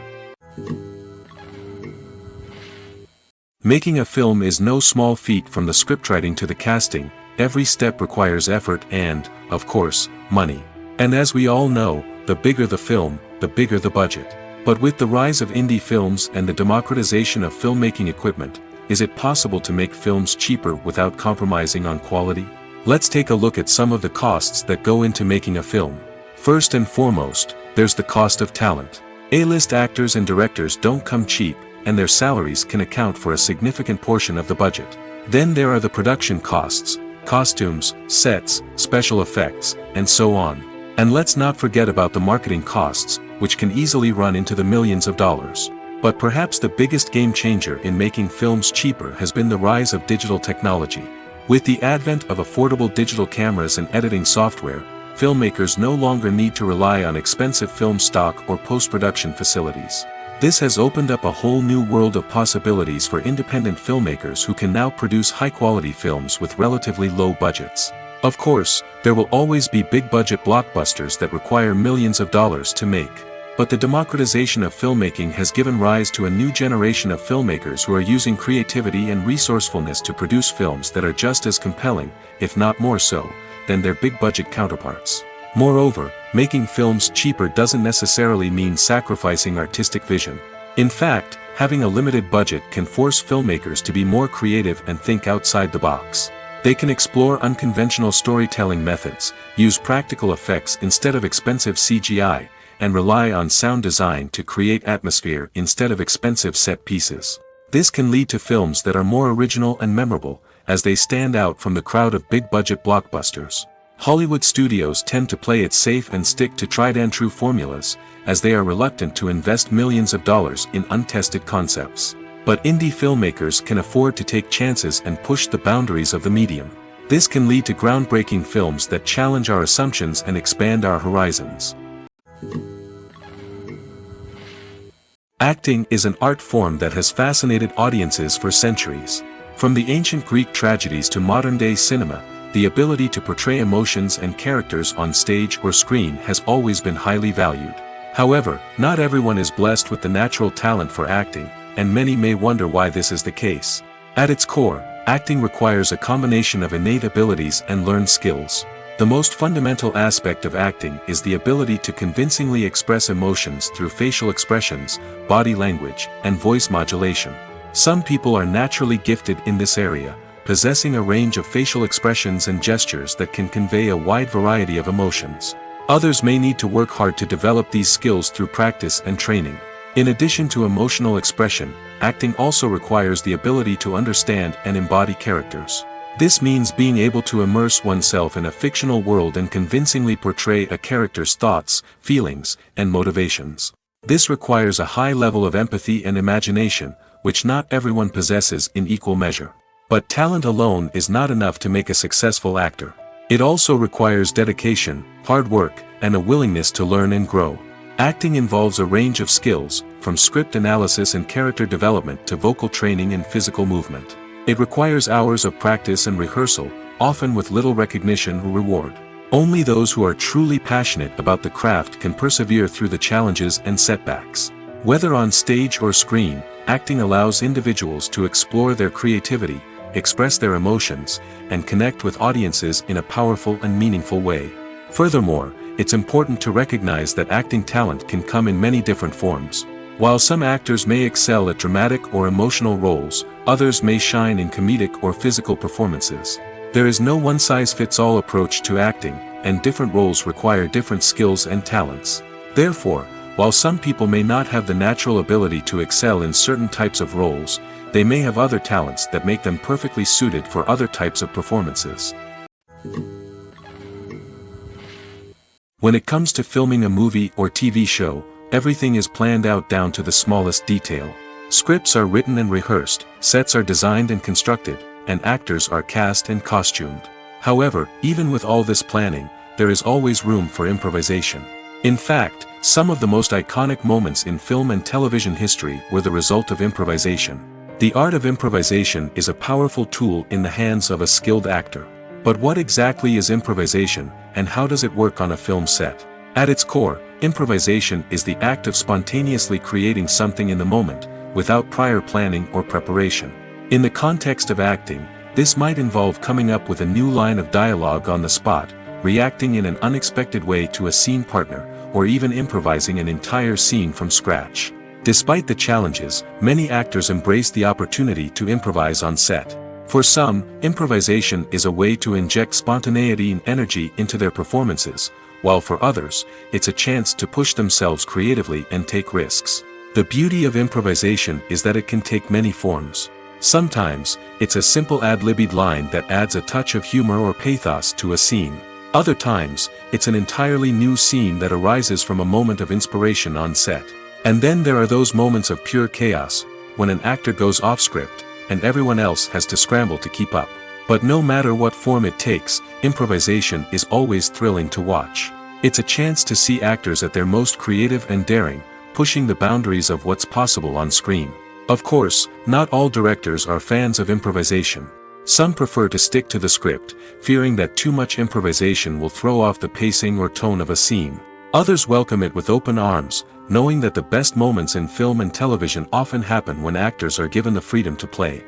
Making a film is no small feat. From the scriptwriting to the casting, every step requires effort and, of course, money. And as we all know, the bigger the film, the bigger the budget. But with the rise of indie films and the democratization of filmmaking equipment, is it possible to make films cheaper without compromising on quality? Let's take a look at some of the costs that go into making a film. First and foremost, there's the cost of talent. A-list actors and directors don't come cheap, and their salaries can account for a significant portion of the budget. Then there are the production costs, costumes, sets, special effects, and so on. And let's not forget about the marketing costs, which can easily run into the millions of dollars. But perhaps the biggest game changer in making films cheaper has been the rise of digital technology. With the advent of affordable digital cameras and editing software, filmmakers no longer need to rely on expensive film stock or post-production facilities. This has opened up a whole new world of possibilities for independent filmmakers who can now produce high-quality films with relatively low budgets. Of course, there will always be big-budget blockbusters that require millions of dollars to make. But the democratization of filmmaking has given rise to a new generation of filmmakers who are using creativity and resourcefulness to produce films that are just as compelling, if not more so, than their big-budget counterparts. Moreover, making films cheaper doesn't necessarily mean sacrificing artistic vision. In fact, having a limited budget can force filmmakers to be more creative and think outside the box. They can explore unconventional storytelling methods, use practical effects instead of expensive CGI, and rely on sound design to create atmosphere instead of expensive set pieces. This can lead to films that are more original and memorable, as they stand out from the crowd of big-budget blockbusters. Hollywood studios tend to play it safe and stick to tried-and-true formulas, as they are reluctant to invest millions of dollars in untested concepts. But indie filmmakers can afford to take chances and push the boundaries of the medium. This can lead to groundbreaking films that challenge our assumptions and expand our horizons. Acting is an art form that has fascinated audiences for centuries. From the ancient Greek tragedies to modern-day cinema, the ability to portray emotions and characters on stage or screen has always been highly valued. However, not everyone is blessed with the natural talent for acting, and many may wonder why this is the case. At its core, acting requires a combination of innate abilities and learned skills. The most fundamental aspect of acting is the ability to convincingly express emotions through facial expressions, body language, and voice modulation. Some people are naturally gifted in this area, possessing a range of facial expressions and gestures that can convey a wide variety of emotions. Others may need to work hard to develop these skills through practice and training. In addition to emotional expression, acting also requires the ability to understand and embody characters. This means being able to immerse oneself in a fictional world and convincingly portray a character's thoughts, feelings, and motivations. This requires a high level of empathy and imagination, which not everyone possesses in equal measure. But talent alone is not enough to make a successful actor. It also requires dedication, hard work, and a willingness to learn and grow. Acting involves a range of skills, from script analysis and character development to vocal training and physical movement. It requires hours of practice and rehearsal, often with little recognition or reward. Only those who are truly passionate about the craft can persevere through the challenges and setbacks. Whether on stage or screen, acting allows individuals to explore their creativity, express their emotions, and connect with audiences in a powerful and meaningful way. Furthermore, it's important to recognize that acting talent can come in many different forms. While some actors may excel at dramatic or emotional roles, others may shine in comedic or physical performances. There is no one-size-fits-all approach to acting, and different roles require different skills and talents. Therefore, while some people may not have the natural ability to excel in certain types of roles, they may have other talents that make them perfectly suited for other types of performances. When it comes to filming a movie or TV show, everything is planned out down to the smallest detail. Scripts are written and rehearsed, sets are designed and constructed, and actors are cast and costumed. However, even with all this planning, there is always room for improvisation. In fact, some of the most iconic moments in film and television history were the result of improvisation. The art of improvisation is a powerful tool in the hands of a skilled actor. But what exactly is improvisation, and how does it work on a film set? At its core, improvisation is the act of spontaneously creating something in the moment, without prior planning or preparation. In the context of acting, this might involve coming up with a new line of dialogue on the spot, reacting in an unexpected way to a scene partner, or even improvising an entire scene from scratch. Despite the challenges, many actors embrace the opportunity to improvise on set. For some, improvisation is a way to inject spontaneity and energy into their performances, while for others, it's a chance to push themselves creatively and take risks. The beauty of improvisation is that it can take many forms. Sometimes, it's a simple ad-libbed line that adds a touch of humor or pathos to a scene. Other times, it's an entirely new scene that arises from a moment of inspiration on set. And then there are those moments of pure chaos, when an actor goes off script, and everyone else has to scramble to keep up. But no matter what form it takes, improvisation is always thrilling to watch. It's a chance to see actors at their most creative and daring, pushing the boundaries of what's possible on screen. Of course, not all directors are fans of improvisation. Some prefer to stick to the script, fearing that too much improvisation will throw off the pacing or tone of a scene. Others welcome it with open arms, knowing that the best moments in film and television often happen when actors are given the freedom to play.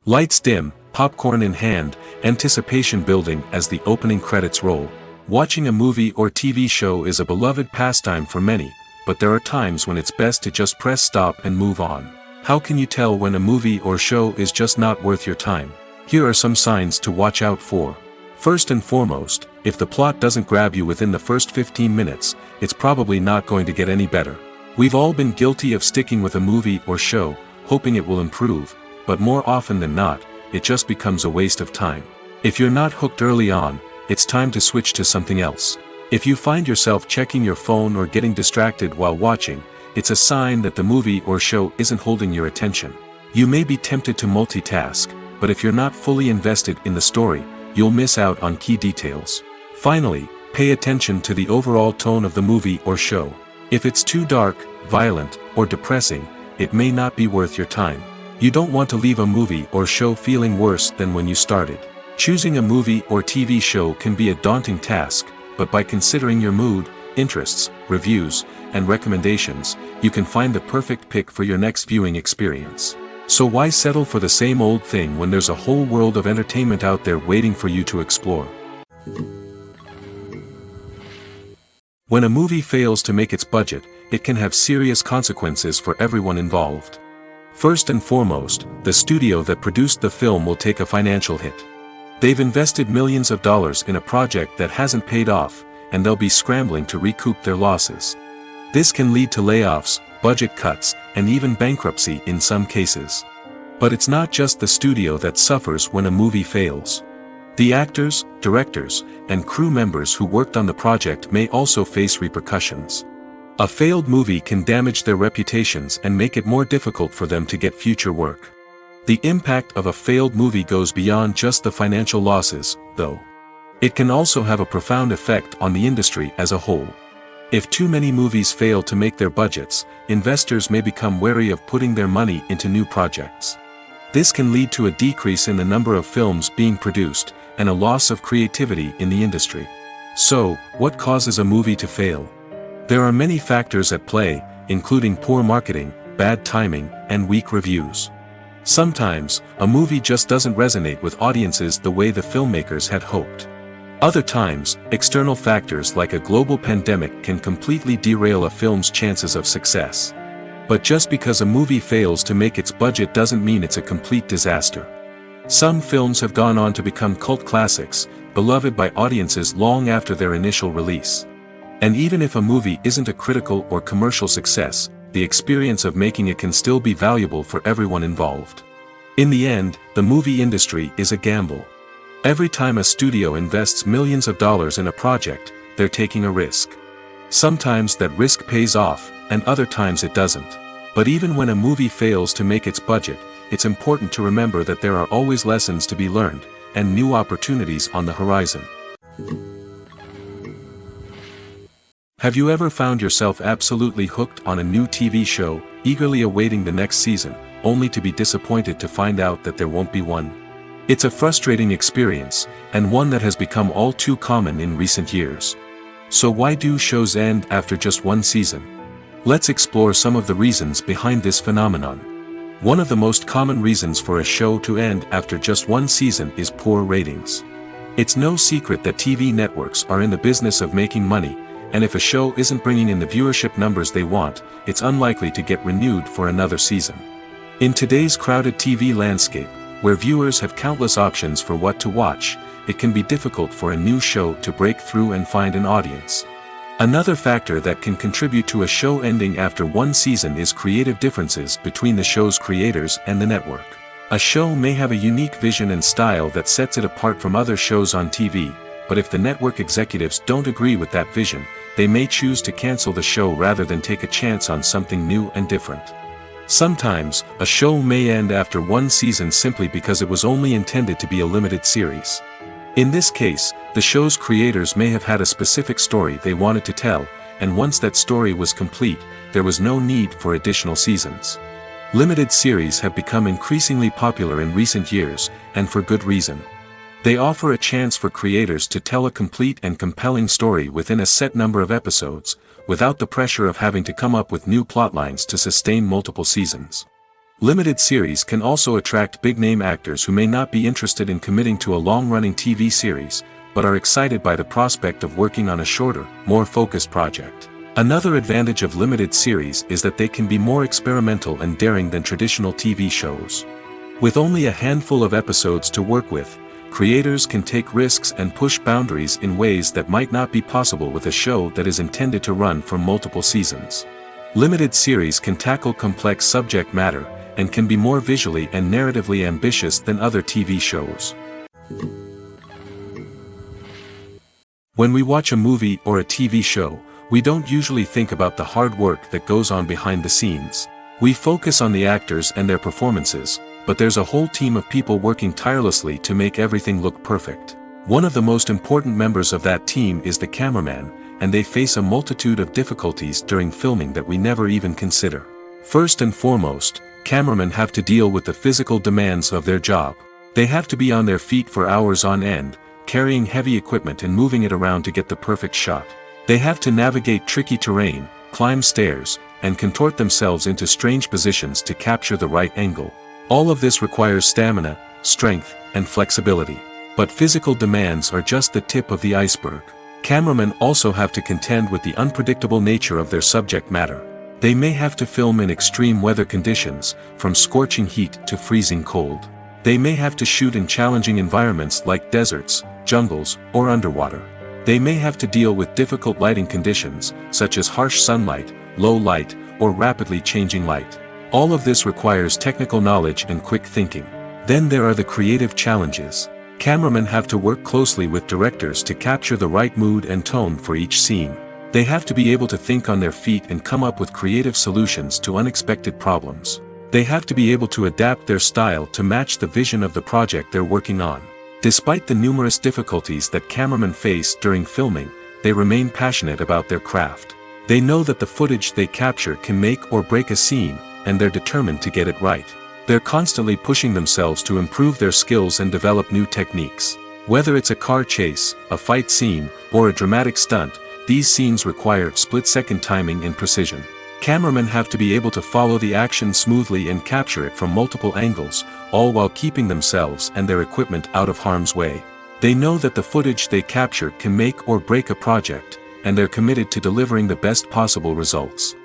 Lights dim, popcorn in hand, anticipation building as the opening credits roll. Watching a movie or TV show is a beloved pastime for many, but there are times when it's best to just press stop and move on. How can you tell when a movie or show is just not worth your time? Here are some signs to watch out for. First and foremost, if the plot doesn't grab you within the first 15 minutes, it's probably not going to get any better. We've all been guilty of sticking with a movie or show, hoping it will improve, but more often than not, it just becomes a waste of time. If you're not hooked early on, it's time to switch to something else. If you find yourself checking your phone or getting distracted while watching, it's a sign that the movie or show isn't holding your attention. You may be tempted to multitask, but if you're not fully invested in the story, you'll miss out on key details. Finally, pay attention to the overall tone of the movie or show. If it's too dark, violent, or depressing, it may not be worth your time. You don't want to leave a movie or show feeling worse than when you started. Choosing a movie or TV show can be a daunting task, but by considering your mood, interests, reviews, and recommendations, you can find the perfect pick for your next viewing experience. So why settle for the same old thing when there's a whole world of entertainment out there waiting for you to explore? When a movie fails to make its budget, it can have serious consequences for everyone involved. First and foremost, the studio that produced the film will take a financial hit. They've invested millions of dollars in a project that hasn't paid off, and they'll be scrambling to recoup their losses. This can lead to layoffs, budget cuts, and even bankruptcy in some cases. But it's not just the studio that suffers when a movie fails. The actors, directors, and crew members who worked on the project may also face repercussions. A failed movie can damage their reputations and make it more difficult for them to get future work. The impact of a failed movie goes beyond just the financial losses, though. It can also have a profound effect on the industry as a whole. If too many movies fail to make their budgets, investors may become wary of putting their money into new projects. This can lead to a decrease in the number of films being produced, and a loss of creativity in the industry. So, what causes a movie to fail? There are many factors at play, including poor marketing, bad timing, and weak reviews. Sometimes, a movie just doesn't resonate with audiences the way the filmmakers had hoped. Other times, external factors like a global pandemic can completely derail a film's chances of success. But just because a movie fails to make its budget doesn't mean it's a complete disaster. Some films have gone on to become cult classics, beloved by audiences long after their initial release. And even if a movie isn't a critical or commercial success, the experience of making it can still be valuable for everyone involved. In the end, the movie industry is a gamble. Every time a studio invests millions of dollars in a project, they're taking a risk. Sometimes that risk pays off, and other times it doesn't. But even when a movie fails to make its budget, it's important to remember that there are always lessons to be learned, and new opportunities on the horizon. Have you ever found yourself absolutely hooked on a new TV show, eagerly awaiting the next season, only to be disappointed to find out that there won't be one? It's a frustrating experience, and one that has become all too common in recent years. So why do shows end after just one season? Let's explore some of the reasons behind this phenomenon. One of the most common reasons for a show to end after just one season is poor ratings. It's no secret that TV networks are in the business of making money, and if a show isn't bringing in the viewership numbers they want, it's unlikely to get renewed for another season. In today's crowded TV landscape, where viewers have countless options for what to watch, it can be difficult for a new show to break through and find an audience. Another factor that can contribute to a show ending after one season is creative differences between the show's creators and the network. A show may have a unique vision and style that sets it apart from other shows on TV, but if the network executives don't agree with that vision, they may choose to cancel the show rather than take a chance on something new and different. Sometimes, a show may end after one season simply because it was only intended to be a limited series. In this case, the show's creators may have had a specific story they wanted to tell, and once that story was complete, there was no need for additional seasons. Limited series have become increasingly popular in recent years, and for good reason. They offer a chance for creators to tell a complete and compelling story within a set number of episodes, without the pressure of having to come up with new plotlines to sustain multiple seasons. Limited series can also attract big-name actors who may not be interested in committing to a long-running TV series, but are excited by the prospect of working on a shorter, more focused project. Another advantage of limited series is that they can be more experimental and daring than traditional TV shows. With only a handful of episodes to work with, creators can take risks and push boundaries in ways that might not be possible with a show that is intended to run for multiple seasons. Limited series can tackle complex subject matter, and can be more visually and narratively ambitious than other TV shows. When we watch a movie or a TV show, we don't usually think about the hard work that goes on behind the scenes. We focus on the actors and their performances, but there's a whole team of people working tirelessly to make everything look perfect. One of the most important members of that team is the cameraman, and they face a multitude of difficulties during filming that we never even consider. First and foremost, cameramen have to deal with the physical demands of their job. They have to be on their feet for hours on end, carrying heavy equipment and moving it around to get the perfect shot. They have to navigate tricky terrain, climb stairs, and contort themselves into strange positions to capture the right angle. All of this requires stamina, strength, and flexibility. But physical demands are just the tip of the iceberg. Cameramen also have to contend with the unpredictable nature of their subject matter. They may have to film in extreme weather conditions, from scorching heat to freezing cold. They may have to shoot in challenging environments like deserts, jungles, or underwater. They may have to deal with difficult lighting conditions, such as harsh sunlight, low light, or rapidly changing light. All of this requires technical knowledge and quick thinking. Then there are the creative challenges. Cameramen have to work closely with directors to capture the right mood and tone for each scene. They have to be able to think on their feet and come up with creative solutions to unexpected problems. They have to be able to adapt their style to match the vision of the project they're working on. Despite the numerous difficulties that cameramen face during filming, they remain passionate about their craft. They know that the footage they capture can make or break a scene, and they're determined to get it right. They're constantly pushing themselves to improve their skills and develop new techniques. Whether it's a car chase, a fight scene, or a dramatic stunt, these scenes require split-second timing and precision. Cameramen have to be able to follow the action smoothly and capture it from multiple angles, all while keeping themselves and their equipment out of harm's way. They know that the footage they capture can make or break a project, and they're committed to delivering the best possible results.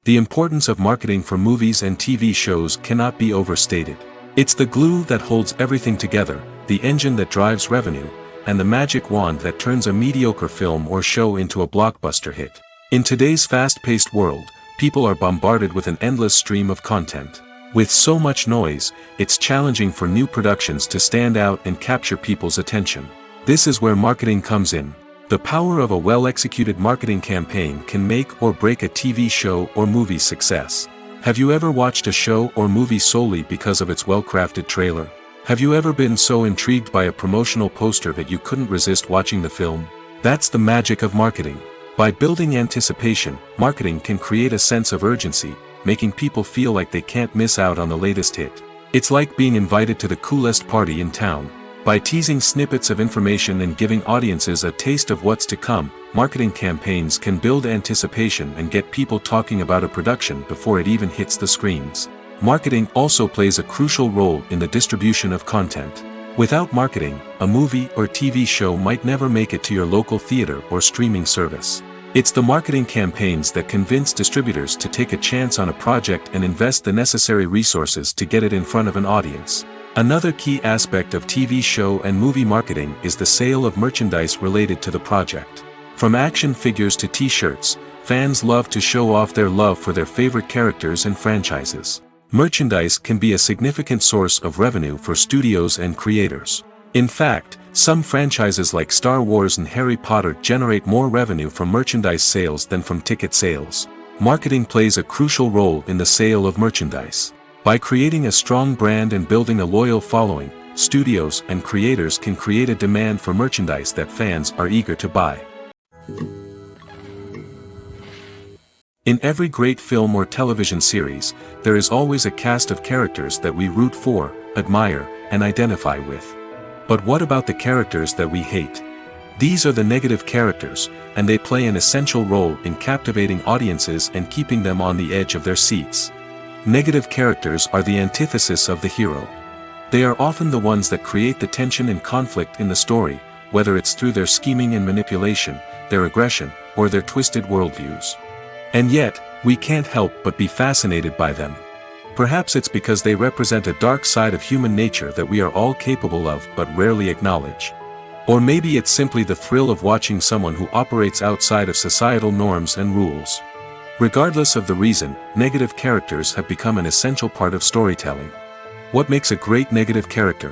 The importance of marketing for movies and TV shows cannot be overstated. It's the glue that holds everything together, the engine that drives revenue, and the magic wand that turns a mediocre film or show into a blockbuster hit. In today's fast-paced world, people are bombarded with an endless stream of content. With so much noise, it's challenging for new productions to stand out and capture people's attention. This is where marketing comes in. The power of a well-executed marketing campaign can make or break a TV show or movie's success. Have you ever watched a show or movie solely because of its well-crafted trailer? Have you ever been so intrigued by a promotional poster that you couldn't resist watching the film? That's the magic of marketing. By building anticipation, marketing can create a sense of urgency, making people feel like they can't miss out on the latest hit. It's like being invited to the coolest party in town. By teasing snippets of information and giving audiences a taste of what's to come, marketing campaigns can build anticipation and get people talking about a production before it even hits the screens. Marketing also plays a crucial role in the distribution of content. Without marketing, a movie or TV show might never make it to your local theater or streaming service. It's the marketing campaigns that convince distributors to take a chance on a project and invest the necessary resources to get it in front of an audience. Another key aspect of TV show and movie marketing is the sale of merchandise related to the project. From action figures to t-shirts, fans love to show off their love for their favorite characters and franchises. Merchandise can be a significant source of revenue for studios and creators. In fact, some franchises like Star Wars and Harry Potter generate more revenue from merchandise sales than from ticket sales. Marketing plays a crucial role in the sale of merchandise. By creating a strong brand and building a loyal following, studios and creators can create a demand for merchandise that fans are eager to buy. In every great film or television series, there is always a cast of characters that we root for, admire, and identify with. But what about the characters that we hate? These are the negative characters, and they play an essential role in captivating audiences and keeping them on the edge of their seats. Negative characters are the antithesis of the hero. They are often the ones that create the tension and conflict in the story, whether it's through their scheming and manipulation, their aggression, or their twisted worldviews. And yet, we can't help but be fascinated by them. Perhaps it's because they represent a dark side of human nature that we are all capable of but rarely acknowledge. Or maybe it's simply the thrill of watching someone who operates outside of societal norms and rules. Regardless of the reason, negative characters have become an essential part of storytelling. What makes a great negative character?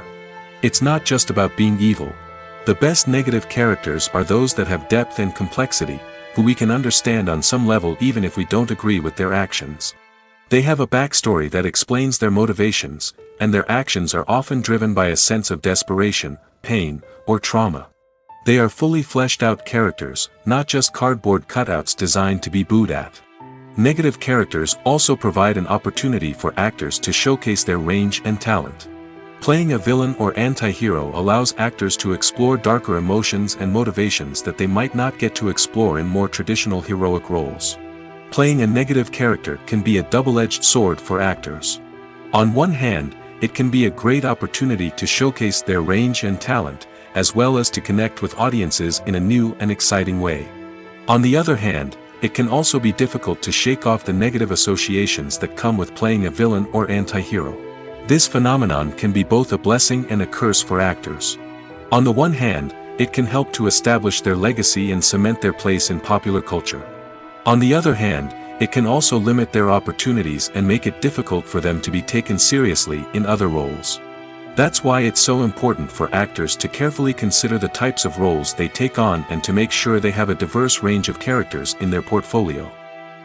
It's not just about being evil. The best negative characters are those that have depth and complexity, who we can understand on some level even if we don't agree with their actions. They have a backstory that explains their motivations, and their actions are often driven by a sense of desperation, pain, or trauma. They are fully fleshed out characters, not just cardboard cutouts designed to be booed at. Negative characters also provide an opportunity for actors to showcase their range and talent. Playing a villain or anti-hero allows actors to explore darker emotions and motivations that they might not get to explore in more traditional heroic roles. Playing a negative character can be a double-edged sword for actors. On one hand, it can be a great opportunity to showcase their range and talent, as well as to connect with audiences in a new and exciting way. On the other hand, it can also be difficult to shake off the negative associations that come with playing a villain or anti-hero. This phenomenon can be both a blessing and a curse for actors. On the one hand, it can help to establish their legacy and cement their place in popular culture. On the other hand, it can also limit their opportunities and make it difficult for them to be taken seriously in other roles. That's why it's so important for actors to carefully consider the types of roles they take on and to make sure they have a diverse range of characters in their portfolio.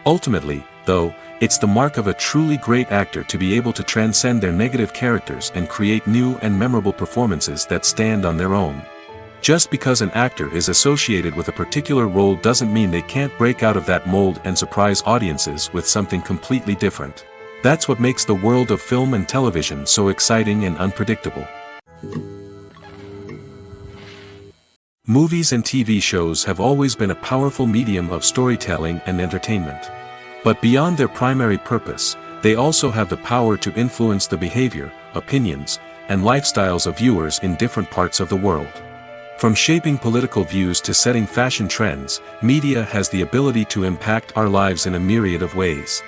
Ultimately, though, it's the mark of a truly great actor to be able to transcend their negative characters and create new and memorable performances that stand on their own. Just because an actor is associated with a particular role doesn't mean they can't break out of that mold and surprise audiences with something completely different. That's what makes the world of film and television so exciting and unpredictable. Movies and TV shows have always been a powerful medium of storytelling and entertainment. But beyond their primary purpose, they also have the power to influence the behavior, opinions, and lifestyles of viewers in different parts of the world. From shaping political views to setting fashion trends, media has the ability to impact our lives in a myriad of ways.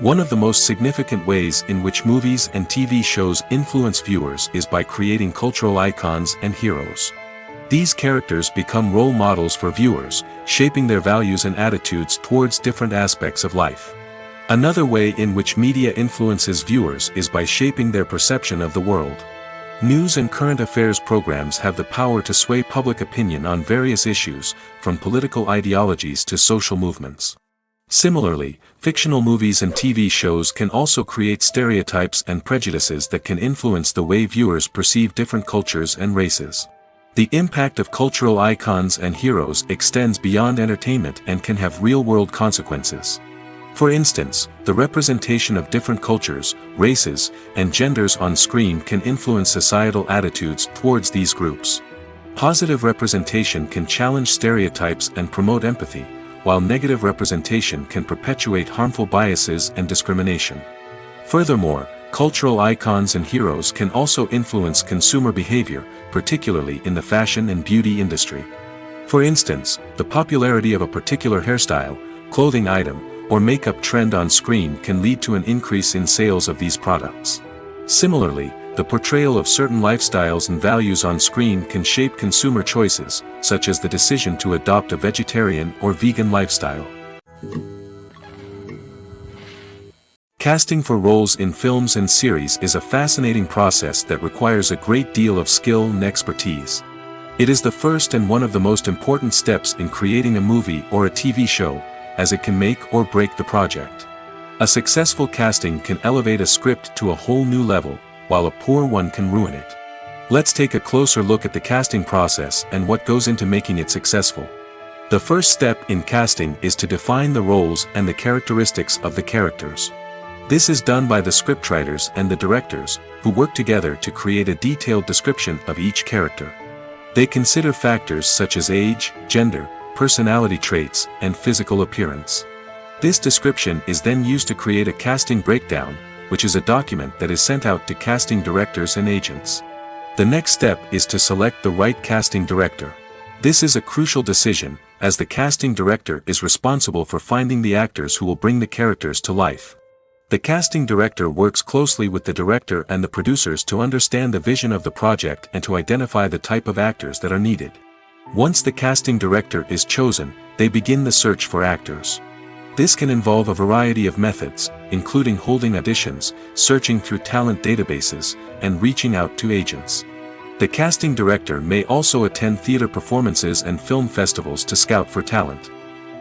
One of the most significant ways in which movies and TV shows influence viewers is by creating cultural icons and heroes. These characters become role models for viewers, shaping their values and attitudes towards different aspects of life. Another way in which media influences viewers is by shaping their perception of the world. News and current affairs programs have the power to sway public opinion on various issues, from political ideologies to social movements. Similarly, fictional movies and TV shows can also create stereotypes and prejudices that can influence the way viewers perceive different cultures and races. The impact of cultural icons and heroes extends beyond entertainment and can have real-world consequences. For instance, the representation of different cultures, races, and genders on screen can influence societal attitudes towards these groups. Positive representation can challenge stereotypes and promote empathy, while negative representation can perpetuate harmful biases and discrimination. Furthermore, cultural icons and heroes can also influence consumer behavior, particularly in the fashion and beauty industry. For instance, the popularity of a particular hairstyle, clothing item, or makeup trend on screen can lead to an increase in sales of these products. Similarly, the portrayal of certain lifestyles and values on screen can shape consumer choices, such as the decision to adopt a vegetarian or vegan lifestyle. Casting for roles in films and series is a fascinating process that requires a great deal of skill and expertise. It is the first and one of the most important steps in creating a movie or a TV show, as it can make or break the project. A successful casting can elevate a script to a whole new level, while a poor one can ruin it. Let's take a closer look at the casting process and what goes into making it successful. The first step in casting is to define the roles and the characteristics of the characters. This is done by the scriptwriters and the directors, who work together to create a detailed description of each character. They consider factors such as age, gender, personality traits, and physical appearance. This description is then used to create a casting breakdown, which is a document that is sent out to casting directors and agents. The next step is to select the right casting director. This is a crucial decision, as the casting director is responsible for finding the actors who will bring the characters to life. The casting director works closely with the director and the producers to understand the vision of the project and to identify the type of actors that are needed. Once the casting director is chosen, they begin the search for actors. This can involve a variety of methods, including holding auditions, searching through talent databases, and reaching out to agents. The casting director may also attend theater performances and film festivals to scout for talent.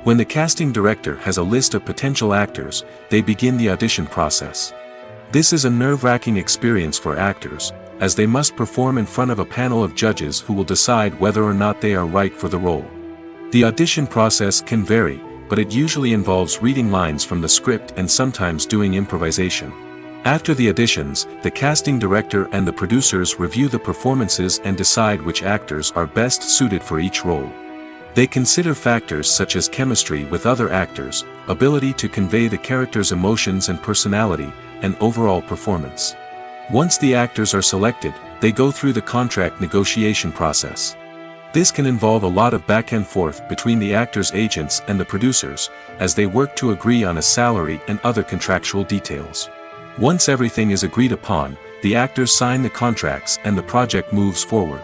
When the casting director has a list of potential actors, they begin the audition process. This is a nerve-wracking experience for actors, as they must perform in front of a panel of judges who will decide whether or not they are right for the role. The audition process can vary, but it usually involves reading lines from the script and sometimes doing improvisation. After the auditions, the casting director and the producers review the performances and decide which actors are best suited for each role. They consider factors such as chemistry with other actors, ability to convey the character's emotions and personality, and overall performance. Once the actors are selected, they go through the contract negotiation process. This can involve a lot of back and forth between the actors' agents and the producers, as they work to agree on a salary and other contractual details. Once everything is agreed upon, the actors sign the contracts and the project moves forward.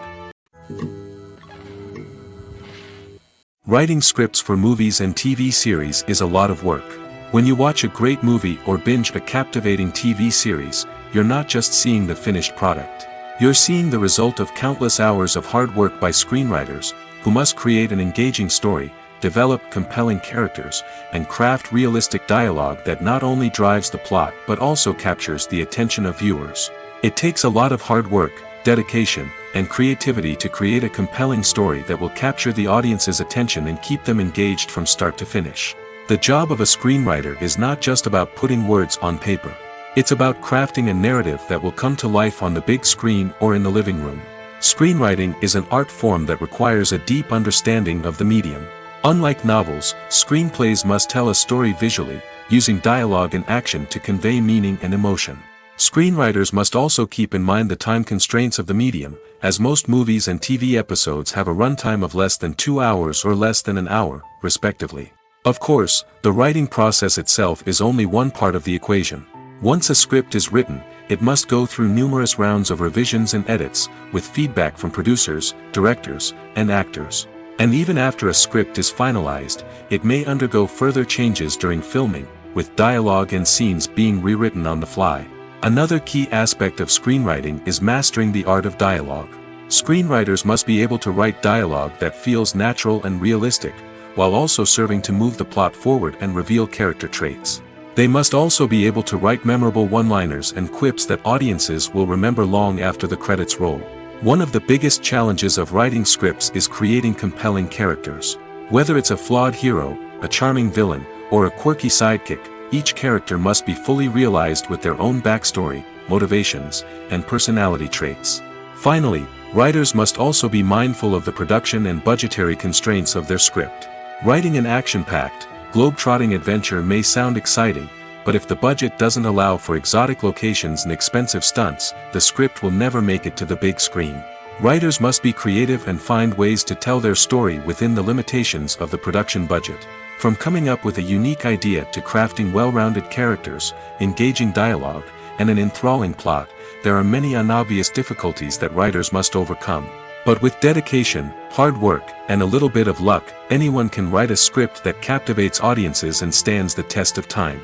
Writing scripts for movies and TV series is a lot of work. When you watch a great movie or binge a captivating TV series, you're not just seeing the finished product. You're seeing the result of countless hours of hard work by screenwriters, who must create an engaging story, develop compelling characters, and craft realistic dialogue that not only drives the plot but also captures the attention of viewers. It takes a lot of hard work, dedication, and creativity to create a compelling story that will capture the audience's attention and keep them engaged from start to finish. The job of a screenwriter is not just about putting words on paper. It's about crafting a narrative that will come to life on the big screen or in the living room. Screenwriting is an art form that requires a deep understanding of the medium. Unlike novels, screenplays must tell a story visually, using dialogue and action to convey meaning and emotion. Screenwriters must also keep in mind the time constraints of the medium, as most movies and TV episodes have a runtime of less than 2 hours or less than an hour, respectively. Of course, the writing process itself is only one part of the equation. Once a script is written, it must go through numerous rounds of revisions and edits, with feedback from producers, directors, and actors. And even after a script is finalized, it may undergo further changes during filming, with dialogue and scenes being rewritten on the fly. Another key aspect of screenwriting is mastering the art of dialogue. Screenwriters must be able to write dialogue that feels natural and realistic, while also serving to move the plot forward and reveal character traits. They must also be able to write memorable one-liners and quips that audiences will remember long after the credits roll. One of the biggest challenges of writing scripts is creating compelling characters. Whether it's a flawed hero, a charming villain, or a quirky sidekick, each character must be fully realized with their own backstory, motivations, and personality traits. Finally, writers must also be mindful of the production and budgetary constraints of their script. Writing an action-packed, globe-trotting adventure may sound exciting, but if the budget doesn't allow for exotic locations and expensive stunts, the script will never make it to the big screen. Writers must be creative and find ways to tell their story within the limitations of the production budget. From coming up with a unique idea to crafting well-rounded characters, engaging dialogue, and an enthralling plot, there are many unobvious difficulties that writers must overcome. But with dedication, hard work, and a little bit of luck, anyone can write a script that captivates audiences and stands the test of time.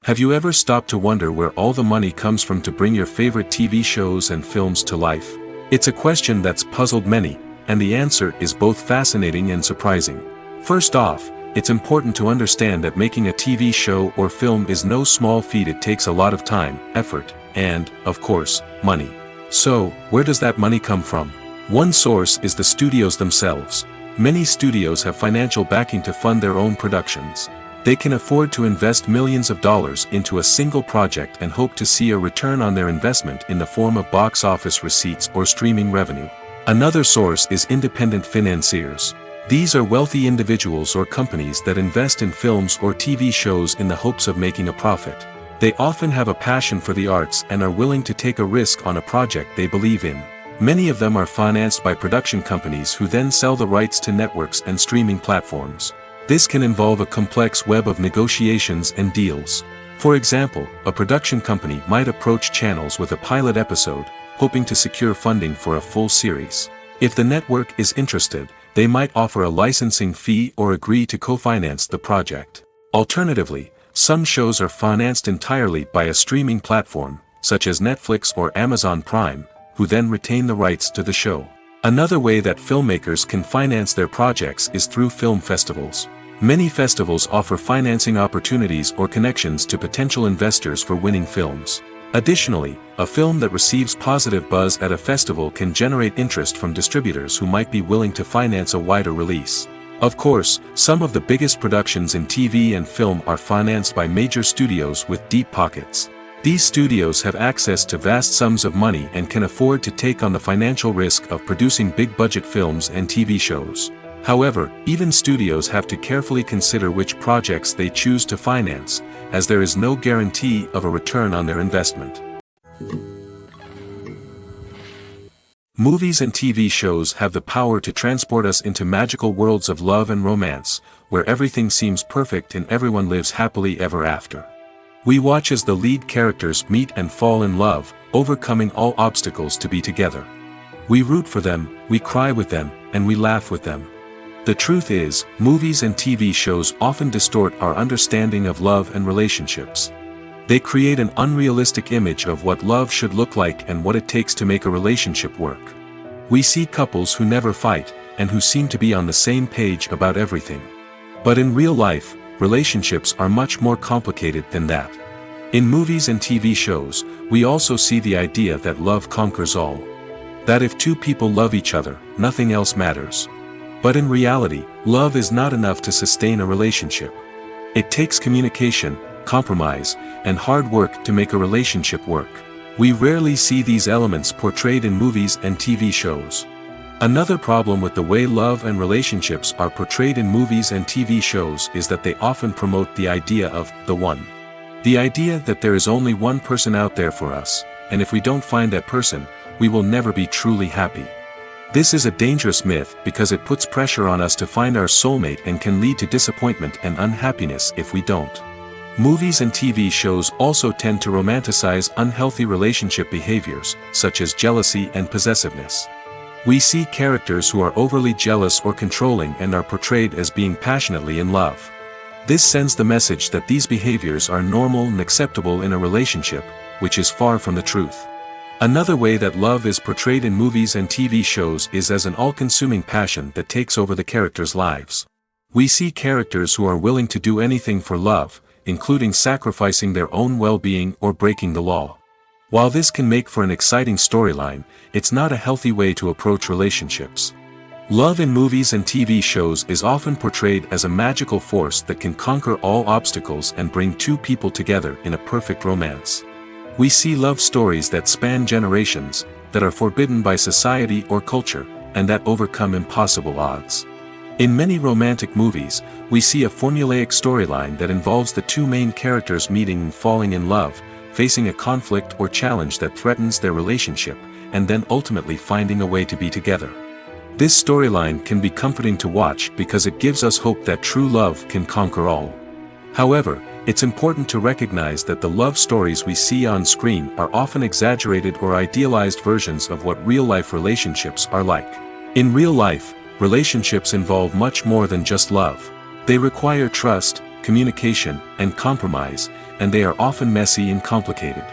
Have you ever stopped to wonder where all the money comes from to bring your favorite TV shows and films to life? It's a question that's puzzled many, and the answer is both fascinating and surprising. First off, it's important to understand that making a TV show or film is no small feat. It takes a lot of time, effort, and, of course, money. So, where does that money come from? One source is the studios themselves. Many studios have financial backing to fund their own productions. They can afford to invest millions of dollars into a single project and hope to see a return on their investment in the form of box office receipts or streaming revenue. Another source is independent financiers. These are wealthy individuals or companies that invest in films or TV shows in the hopes of making a profit. They often have a passion for the arts and are willing to take a risk on a project they believe in. Many of them are financed by production companies who then sell the rights to networks and streaming platforms. This can involve a complex web of negotiations and deals. For example, a production company might approach channels with a pilot episode, hoping to secure funding for a full series. If the network is interested, they might offer a licensing fee or agree to co-finance the project. Alternatively, some shows are financed entirely by a streaming platform, such as Netflix or Amazon Prime, who then retain the rights to the show. Another way that filmmakers can finance their projects is through film festivals. Many festivals offer financing opportunities or connections to potential investors for winning films. Additionally, a film that receives positive buzz at a festival can generate interest from distributors who might be willing to finance a wider release. Of course, some of the biggest productions in TV and film are financed by major studios with deep pockets. These studios have access to vast sums of money and can afford to take on the financial risk of producing big-budget films and TV shows. However, even studios have to carefully consider which projects they choose to finance, as there is no guarantee of a return on their investment. Movies and TV shows have the power to transport us into magical worlds of love and romance, where everything seems perfect and everyone lives happily ever after. We watch as the lead characters meet and fall in love, overcoming all obstacles to be together. We root for them, we cry with them, and we laugh with them. The truth is, movies and TV shows often distort our understanding of love and relationships. They create an unrealistic image of what love should look like and what it takes to make a relationship work. We see couples who never fight, and who seem to be on the same page about everything. But in real life, relationships are much more complicated than that. In movies and TV shows, we also see the idea that love conquers all. That if two people love each other, nothing else matters. But in reality, love is not enough to sustain a relationship. It takes communication, compromise, and hard work to make a relationship work. We rarely see these elements portrayed in movies and TV shows. Another problem with the way love and relationships are portrayed in movies and TV shows is that they often promote the idea of the one. The idea that there is only one person out there for us, and if we don't find that person, we will never be truly happy. This is a dangerous myth because it puts pressure on us to find our soulmate and can lead to disappointment and unhappiness if we don't. Movies and TV shows also tend to romanticize unhealthy relationship behaviors, such as jealousy and possessiveness. We see characters who are overly jealous or controlling and are portrayed as being passionately in love. This sends the message that these behaviors are normal and acceptable in a relationship, which is far from the truth. Another way that love is portrayed in movies and TV shows is as an all-consuming passion that takes over the characters' lives. We see characters who are willing to do anything for love, including sacrificing their own well-being or breaking the law. While this can make for an exciting storyline, it's not a healthy way to approach relationships. Love in movies and TV shows is often portrayed as a magical force that can conquer all obstacles and bring two people together in a perfect romance. We see love stories that span generations, that are forbidden by society or culture, and that overcome impossible odds. In many romantic movies, we see a formulaic storyline that involves the two main characters meeting and falling in love, facing a conflict or challenge that threatens their relationship, and then ultimately finding a way to be together. This storyline can be comforting to watch because it gives us hope that true love can conquer all. However, it's important to recognize that the love stories we see on screen are often exaggerated or idealized versions of what real-life relationships are like. In real life, relationships involve much more than just love. They require trust, communication, and compromise, and they are often messy and complicated.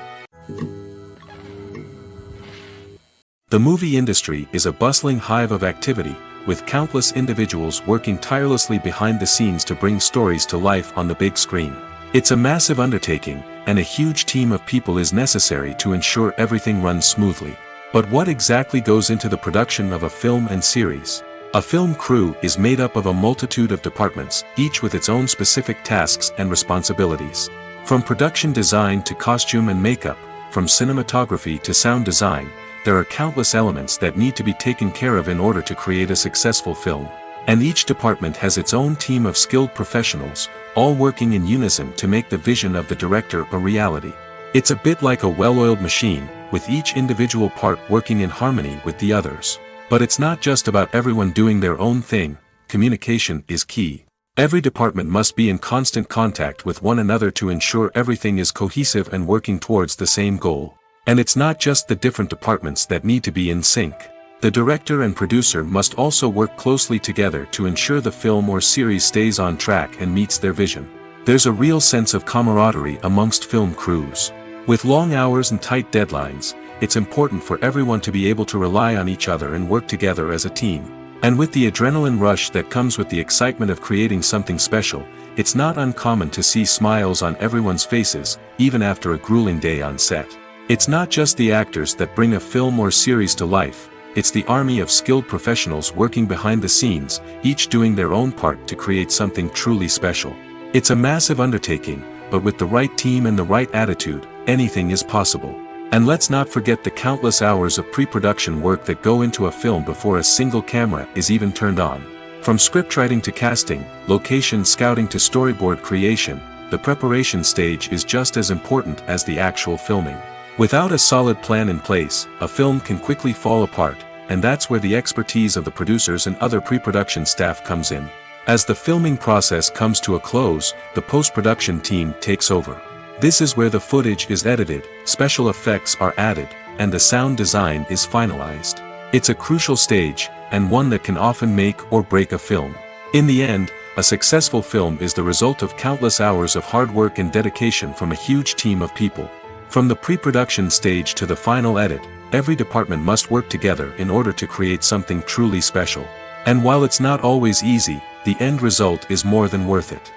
The movie industry is a bustling hive of activity, with countless individuals working tirelessly behind the scenes to bring stories to life on the big screen. It's a massive undertaking, and a huge team of people is necessary to ensure everything runs smoothly. But what exactly goes into the production of a film and series? A film crew is made up of a multitude of departments, each with its own specific tasks and responsibilities. From production design to costume and makeup, from cinematography to sound design, there are countless elements that need to be taken care of in order to create a successful film. And each department has its own team of skilled professionals, all working in unison to make the vision of the director a reality. It's a bit like a well-oiled machine, with each individual part working in harmony with the others. But it's not just about everyone doing their own thing. Communication is key. Every department must be in constant contact with one another to ensure everything is cohesive and working towards the same goal. And it's not just the different departments that need to be in sync. The director and producer must also work closely together to ensure the film or series stays on track and meets their vision. There's a real sense of camaraderie amongst film crews. With long hours and tight deadlines, it's important for everyone to be able to rely on each other and work together as a team. And with the adrenaline rush that comes with the excitement of creating something special, it's not uncommon to see smiles on everyone's faces, even after a grueling day on set. It's not just the actors that bring a film or series to life, it's the army of skilled professionals working behind the scenes, each doing their own part to create something truly special. It's a massive undertaking, but with the right team and the right attitude, anything is possible. And let's not forget the countless hours of pre-production work that go into a film before a single camera is even turned on. From scriptwriting to casting, location scouting to storyboard creation, the preparation stage is just as important as the actual filming. Without a solid plan in place, a film can quickly fall apart, and that's where the expertise of the producers and other pre-production staff comes in. As the filming process comes to a close, the post-production team takes over. This is where the footage is edited, special effects are added, and the sound design is finalized. It's a crucial stage, and one that can often make or break a film. In the end, a successful film is the result of countless hours of hard work and dedication from a huge team of people. From the pre-production stage to the final edit, every department must work together in order to create something truly special. And while it's not always easy, the end result is more than worth it.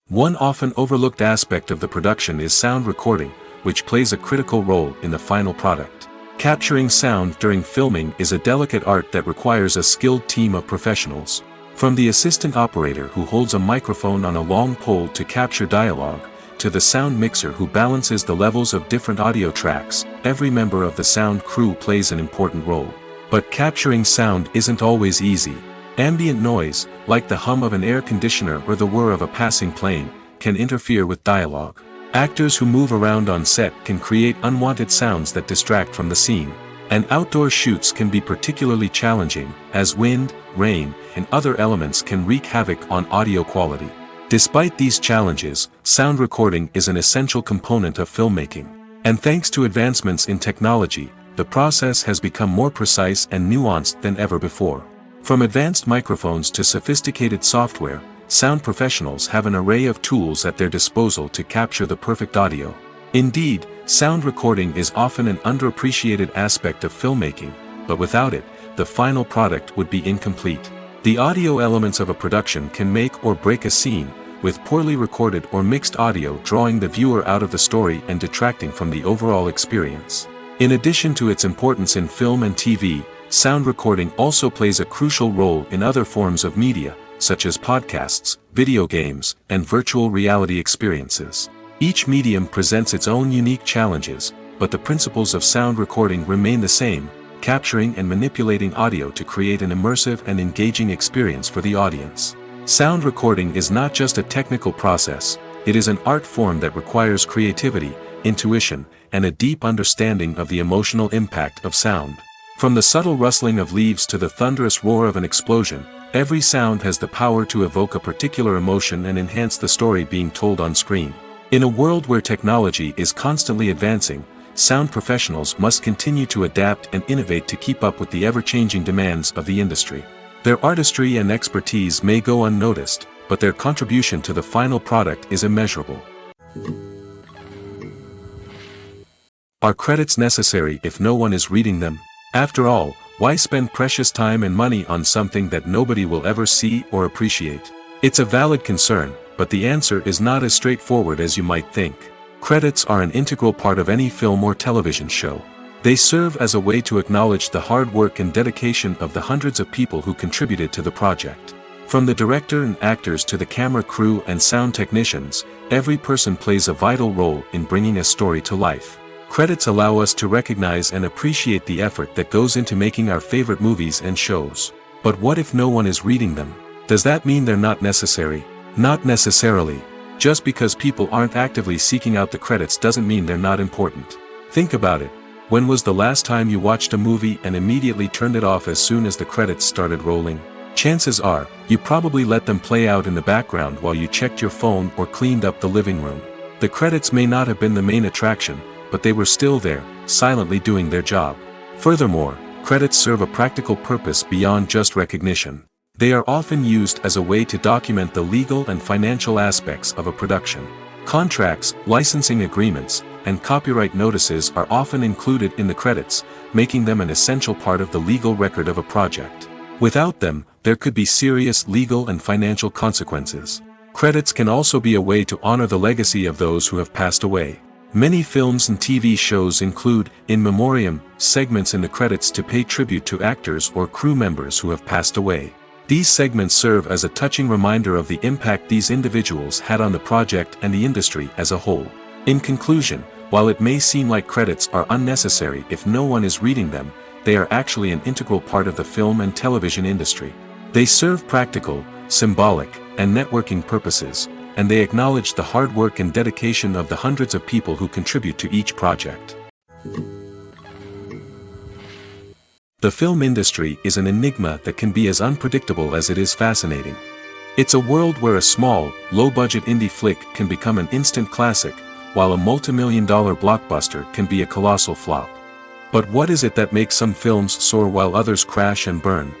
One often overlooked aspect of the production is sound recording, which plays a critical role in the final product. Capturing sound during filming is a delicate art that requires a skilled team of professionals. From the assistant operator who holds a microphone on a long pole to capture dialogue, to the sound mixer who balances the levels of different audio tracks, every member of the sound crew plays an important role. But capturing sound isn't always easy. Ambient noise, like the hum of an air conditioner or the whir of a passing plane, can interfere with dialogue. Actors who move around on set can create unwanted sounds that distract from the scene. And outdoor shoots can be particularly challenging, as wind, rain, and other elements can wreak havoc on audio quality. Despite these challenges, sound recording is an essential component of filmmaking. And thanks to advancements in technology, the process has become more precise and nuanced than ever before. From advanced microphones to sophisticated software, sound professionals have an array of tools at their disposal to capture the perfect audio. Indeed, sound recording is often an underappreciated aspect of filmmaking, but without it, the final product would be incomplete. The audio elements of a production can make or break a scene, with poorly recorded or mixed audio drawing the viewer out of the story and detracting from the overall experience. In addition to its importance in film and TV, sound recording also plays a crucial role in other forms of media, such as podcasts, video games, and virtual reality experiences. Each medium presents its own unique challenges, but the principles of sound recording remain the same, capturing and manipulating audio to create an immersive and engaging experience for the audience. Sound recording is not just a technical process, it is an art form that requires creativity, intuition, and a deep understanding of the emotional impact of sound. From the subtle rustling of leaves to the thunderous roar of an explosion, every sound has the power to evoke a particular emotion and enhance the story being told on screen. In a world where technology is constantly advancing, sound professionals must continue to adapt and innovate to keep up with the ever-changing demands of the industry. Their artistry and expertise may go unnoticed, but their contribution to the final product is immeasurable. Are credits necessary if no one is reading them? After all, why spend precious time and money on something that nobody will ever see or appreciate? It's a valid concern, but the answer is not as straightforward as you might think. Credits are an integral part of any film or television show. They serve as a way to acknowledge the hard work and dedication of the hundreds of people who contributed to the project. From the director and actors to the camera crew and sound technicians, every person plays a vital role in bringing a story to life. Credits allow us to recognize and appreciate the effort that goes into making our favorite movies and shows. But what if no one is reading them? Does that mean they're not necessary? Not necessarily. Just because people aren't actively seeking out the credits doesn't mean they're not important. Think about it. When was the last time you watched a movie and immediately turned it off as soon as the credits started rolling? Chances are, you probably let them play out in the background while you checked your phone or cleaned up the living room. The credits may not have been the main attraction, but they were still there, silently doing their job. Furthermore, credits serve a practical purpose beyond just recognition. They are often used as a way to document the legal and financial aspects of a production. Contracts, licensing agreements, and copyright notices are often included in the credits, making them an essential part of the legal record of a project. Without them, there could be serious legal and financial consequences. Credits can also be a way to honor the legacy of those who have passed away. Many films and TV shows include, in memoriam, segments in the credits to pay tribute to actors or crew members who have passed away. These segments serve as a touching reminder of the impact these individuals had on the project and the industry as a whole. In conclusion, while it may seem like credits are unnecessary if no one is reading them, they are actually an integral part of the film and television industry. They serve practical, symbolic, and networking purposes, and they acknowledge the hard work and dedication of the hundreds of people who contribute to each project. The film industry is an enigma that can be as unpredictable as it is fascinating. It's a world where a small, low-budget indie flick can become an instant classic, while a multi-million-dollar blockbuster can be a colossal flop. But what is it that makes some films soar while others crash and burn?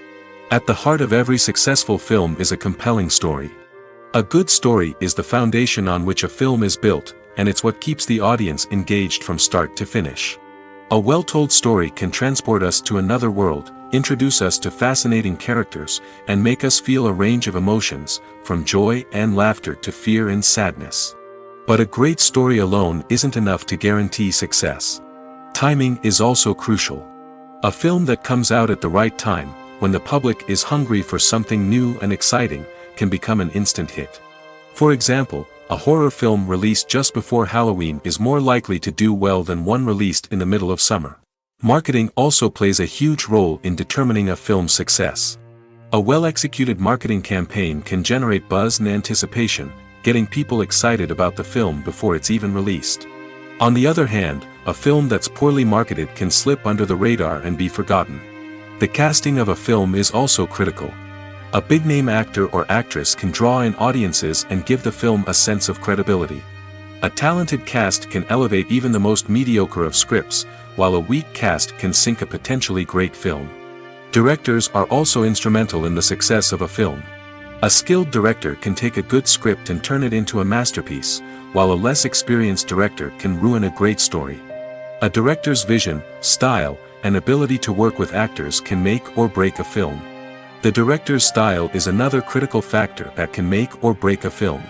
At the heart of every successful film is a compelling story. A good story is the foundation on which a film is built, and it's what keeps the audience engaged from start to finish. A well-told story can transport us to another world, introduce us to fascinating characters, and make us feel a range of emotions, from joy and laughter to fear and sadness. But a great story alone isn't enough to guarantee success. Timing is also crucial. A film that comes out at the right time, when the public is hungry for something new and exciting, can become an instant hit. For example, a horror film released just before Halloween is more likely to do well than one released in the middle of summer. Marketing also plays a huge role in determining a film's success. A well-executed marketing campaign can generate buzz and anticipation, getting people excited about the film before it's even released. On the other hand, a film that's poorly marketed can slip under the radar and be forgotten. The casting of a film is also critical. A big-name actor or actress can draw in audiences and give the film a sense of credibility. A talented cast can elevate even the most mediocre of scripts, while a weak cast can sink a potentially great film. Directors are also instrumental in the success of a film. A skilled director can take a good script and turn it into a masterpiece, while a less experienced director can ruin a great story. A director's vision, style, and ability to work with actors can make or break a film. The director's style is another critical factor that can make or break a film.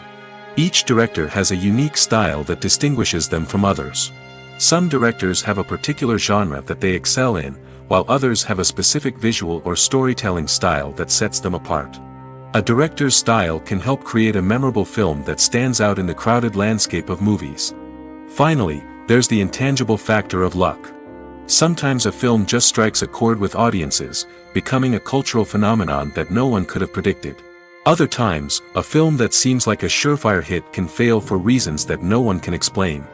Each director has a unique style that distinguishes them from others. Some directors have a particular genre that they excel in, while others have a specific visual or storytelling style that sets them apart. A director's style can help create a memorable film that stands out in the crowded landscape of movies. Finally, there's the intangible factor of luck. Sometimes a film just strikes a chord with audiences, becoming a cultural phenomenon that no one could have predicted. Other times, a film that seems like a surefire hit can fail for reasons that no one can explain.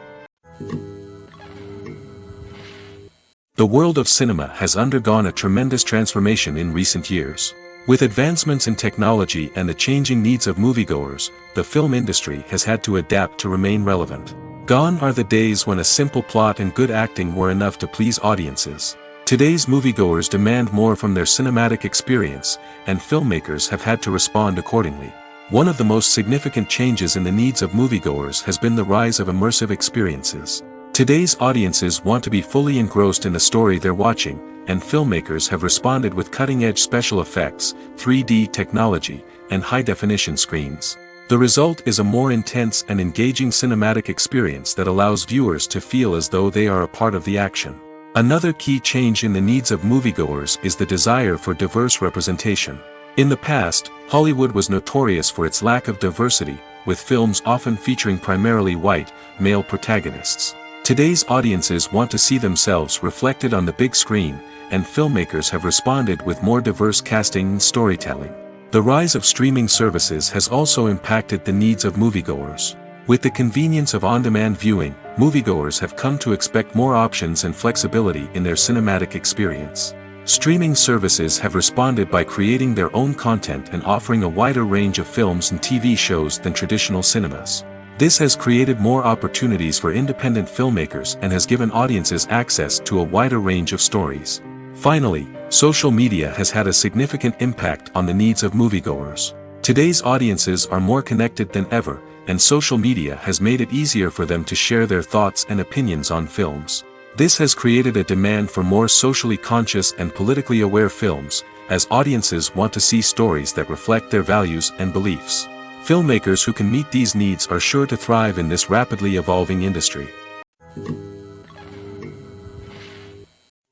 The world of cinema has undergone a tremendous transformation in recent years. With advancements in technology and the changing needs of moviegoers, the film industry has had to adapt to remain relevant. Gone are the days when a simple plot and good acting were enough to please audiences. Today's moviegoers demand more from their cinematic experience, and filmmakers have had to respond accordingly. One of the most significant changes in the needs of moviegoers has been the rise of immersive experiences. Today's audiences want to be fully engrossed in the story they're watching, and filmmakers have responded with cutting-edge special effects, 3D technology, and high-definition screens. The result is a more intense and engaging cinematic experience that allows viewers to feel as though they are a part of the action. Another key change in the needs of moviegoers is the desire for diverse representation. In the past, Hollywood was notorious for its lack of diversity, with films often featuring primarily white, male protagonists. Today's audiences want to see themselves reflected on the big screen, and filmmakers have responded with more diverse casting and storytelling. The rise of streaming services has also impacted the needs of moviegoers. With the convenience of on-demand viewing, moviegoers have come to expect more options and flexibility in their cinematic experience. Streaming services have responded by creating their own content and offering a wider range of films and TV shows than traditional cinemas. This has created more opportunities for independent filmmakers and has given audiences access to a wider range of stories. Finally, social media has had a significant impact on the needs of moviegoers. Today's audiences are more connected than ever, and social media has made it easier for them to share their thoughts and opinions on films. This has created a demand for more socially conscious and politically aware films, as audiences want to see stories that reflect their values and beliefs. Filmmakers who can meet these needs are sure to thrive in this rapidly evolving industry.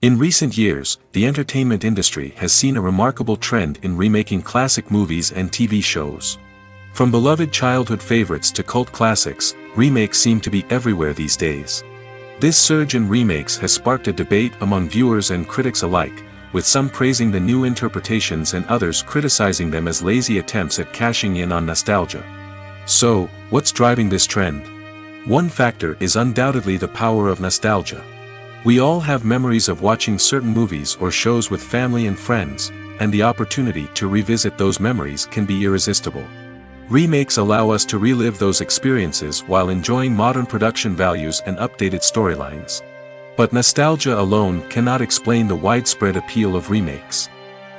In recent years, the entertainment industry has seen a remarkable trend in remaking classic movies and TV shows. From beloved childhood favorites to cult classics, remakes seem to be everywhere these days. This surge in remakes has sparked a debate among viewers and critics alike, with some praising the new interpretations and others criticizing them as lazy attempts at cashing in on nostalgia. So, what's driving this trend? One factor is undoubtedly the power of nostalgia. We all have memories of watching certain movies or shows with family and friends, and the opportunity to revisit those memories can be irresistible. Remakes allow us to relive those experiences while enjoying modern production values and updated storylines. But nostalgia alone cannot explain the widespread appeal of remakes.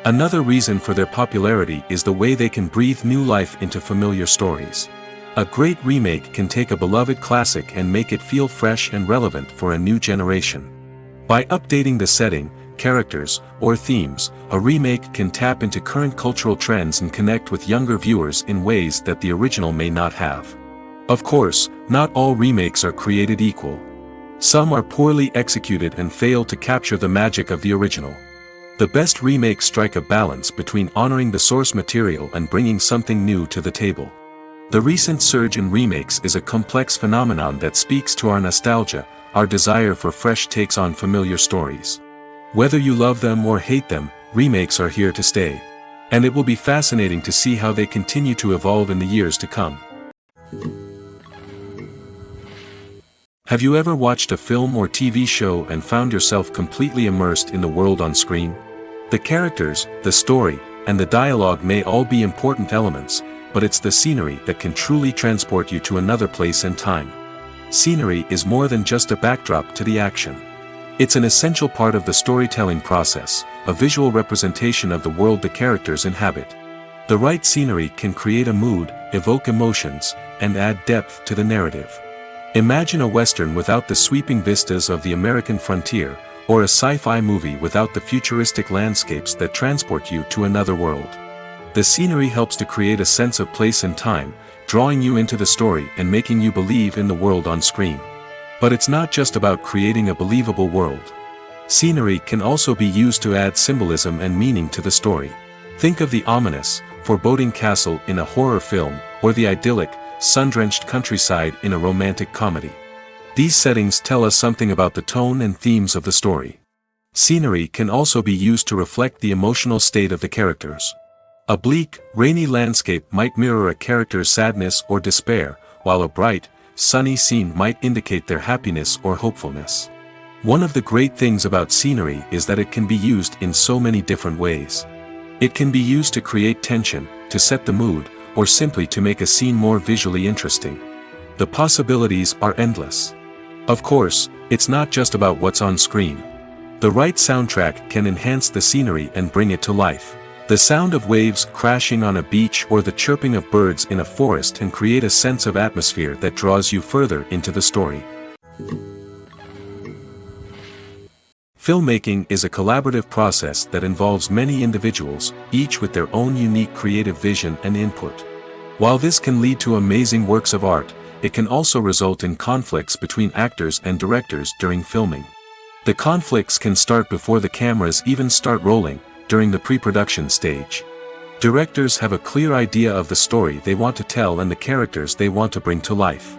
Another reason for their popularity is the way they can breathe new life into familiar stories. A great remake can take a beloved classic and make it feel fresh and relevant for a new generation. By updating the setting, characters, or themes, a remake can tap into current cultural trends and connect with younger viewers in ways that the original may not have. Of course, not all remakes are created equal. Some are poorly executed and fail to capture the magic of the original. The best remakes strike a balance between honoring the source material and bringing something new to the table. The recent surge in remakes is a complex phenomenon that speaks to our nostalgia, our desire for fresh takes on familiar stories. Whether you love them or hate them, remakes are here to stay. And it will be fascinating to see how they continue to evolve in the years to come. Have you ever watched a film or TV show and found yourself completely immersed in the world on screen? The characters, the story, and the dialogue may all be important elements, but it's the scenery that can truly transport you to another place and time. Scenery is more than just a backdrop to the action. It's an essential part of the storytelling process, a visual representation of the world the characters inhabit. The right scenery can create a mood, evoke emotions, and add depth to the narrative. Imagine a Western without the sweeping vistas of the American frontier, or a sci-fi movie without the futuristic landscapes that transport you to another world. The scenery helps to create a sense of place and time, drawing you into the story and making you believe in the world on screen. But it's not just about creating a believable world. Scenery can also be used to add symbolism and meaning to the story. Think of the ominous, foreboding castle in a horror film, or the idyllic, sun-drenched countryside in a romantic comedy. These settings tell us something about the tone and themes of the story. Scenery can also be used to reflect the emotional state of the characters. A bleak, rainy landscape might mirror a character's sadness or despair, while a bright, sunny scene might indicate their happiness or hopefulness. One of the great things about scenery is that it can be used in so many different ways. It can be used to create tension, to set the mood, or simply to make a scene more visually interesting. The possibilities are endless. Of course, it's not just about what's on screen. The right soundtrack can enhance the scenery and bring it to life. The sound of waves crashing on a beach or the chirping of birds in a forest can create a sense of atmosphere that draws you further into the story. Filmmaking is a collaborative process that involves many individuals, each with their own unique creative vision and input. While this can lead to amazing works of art, it can also result in conflicts between actors and directors during filming. The conflicts can start before the cameras even start rolling, during the pre-production stage. Directors have a clear idea of the story they want to tell and the characters they want to bring to life.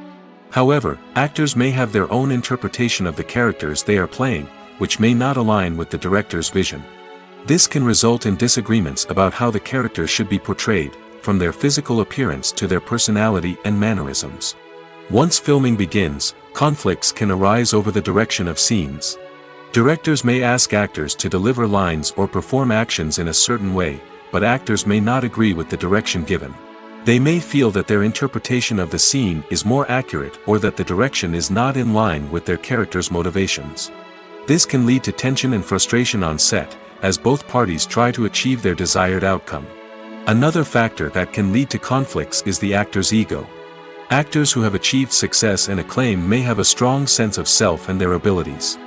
However, actors may have their own interpretation of the characters they are playing, which may not align with the director's vision. This can result in disagreements about how the characters should be portrayed, from their physical appearance to their personality and mannerisms. Once filming begins, conflicts can arise over the direction of scenes. Directors may ask actors to deliver lines or perform actions in a certain way, but actors may not agree with the direction given. They may feel that their interpretation of the scene is more accurate or that the direction is not in line with their character's motivations. This can lead to tension and frustration on set, as both parties try to achieve their desired outcome. Another factor that can lead to conflicts is the actor's ego. Actors who have achieved success and acclaim may have a strong sense of self and their abilities.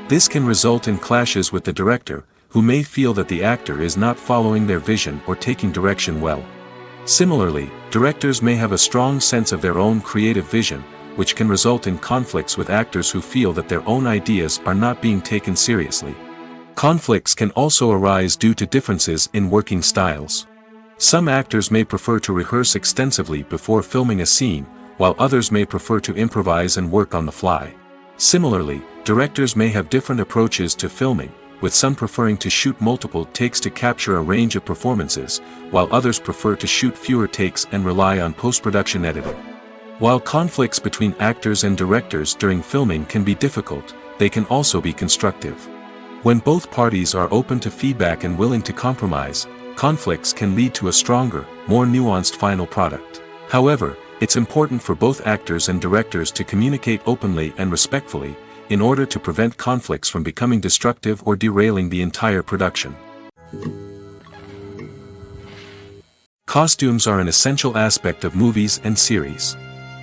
This can result in clashes with the director, who may feel that the actor is not following their vision or taking direction well. Similarly, directors may have a strong sense of their own creative vision, which can result in conflicts with actors who feel that their own ideas are not being taken seriously. Conflicts can also arise due to differences in working styles. Some actors may prefer to rehearse extensively before filming a scene, while others may prefer to improvise and work on the fly. Similarly, directors may have different approaches to filming, with some preferring to shoot multiple takes to capture a range of performances, while others prefer to shoot fewer takes and rely on post-production editing. While conflicts between actors and directors during filming can be difficult, they can also be constructive. When both parties are open to feedback and willing to compromise, conflicts can lead to a stronger, more nuanced final product. However, it's important for both actors and directors to communicate openly and respectfully, in order to prevent conflicts from becoming destructive or derailing the entire production. Costumes are an essential aspect of movies and series.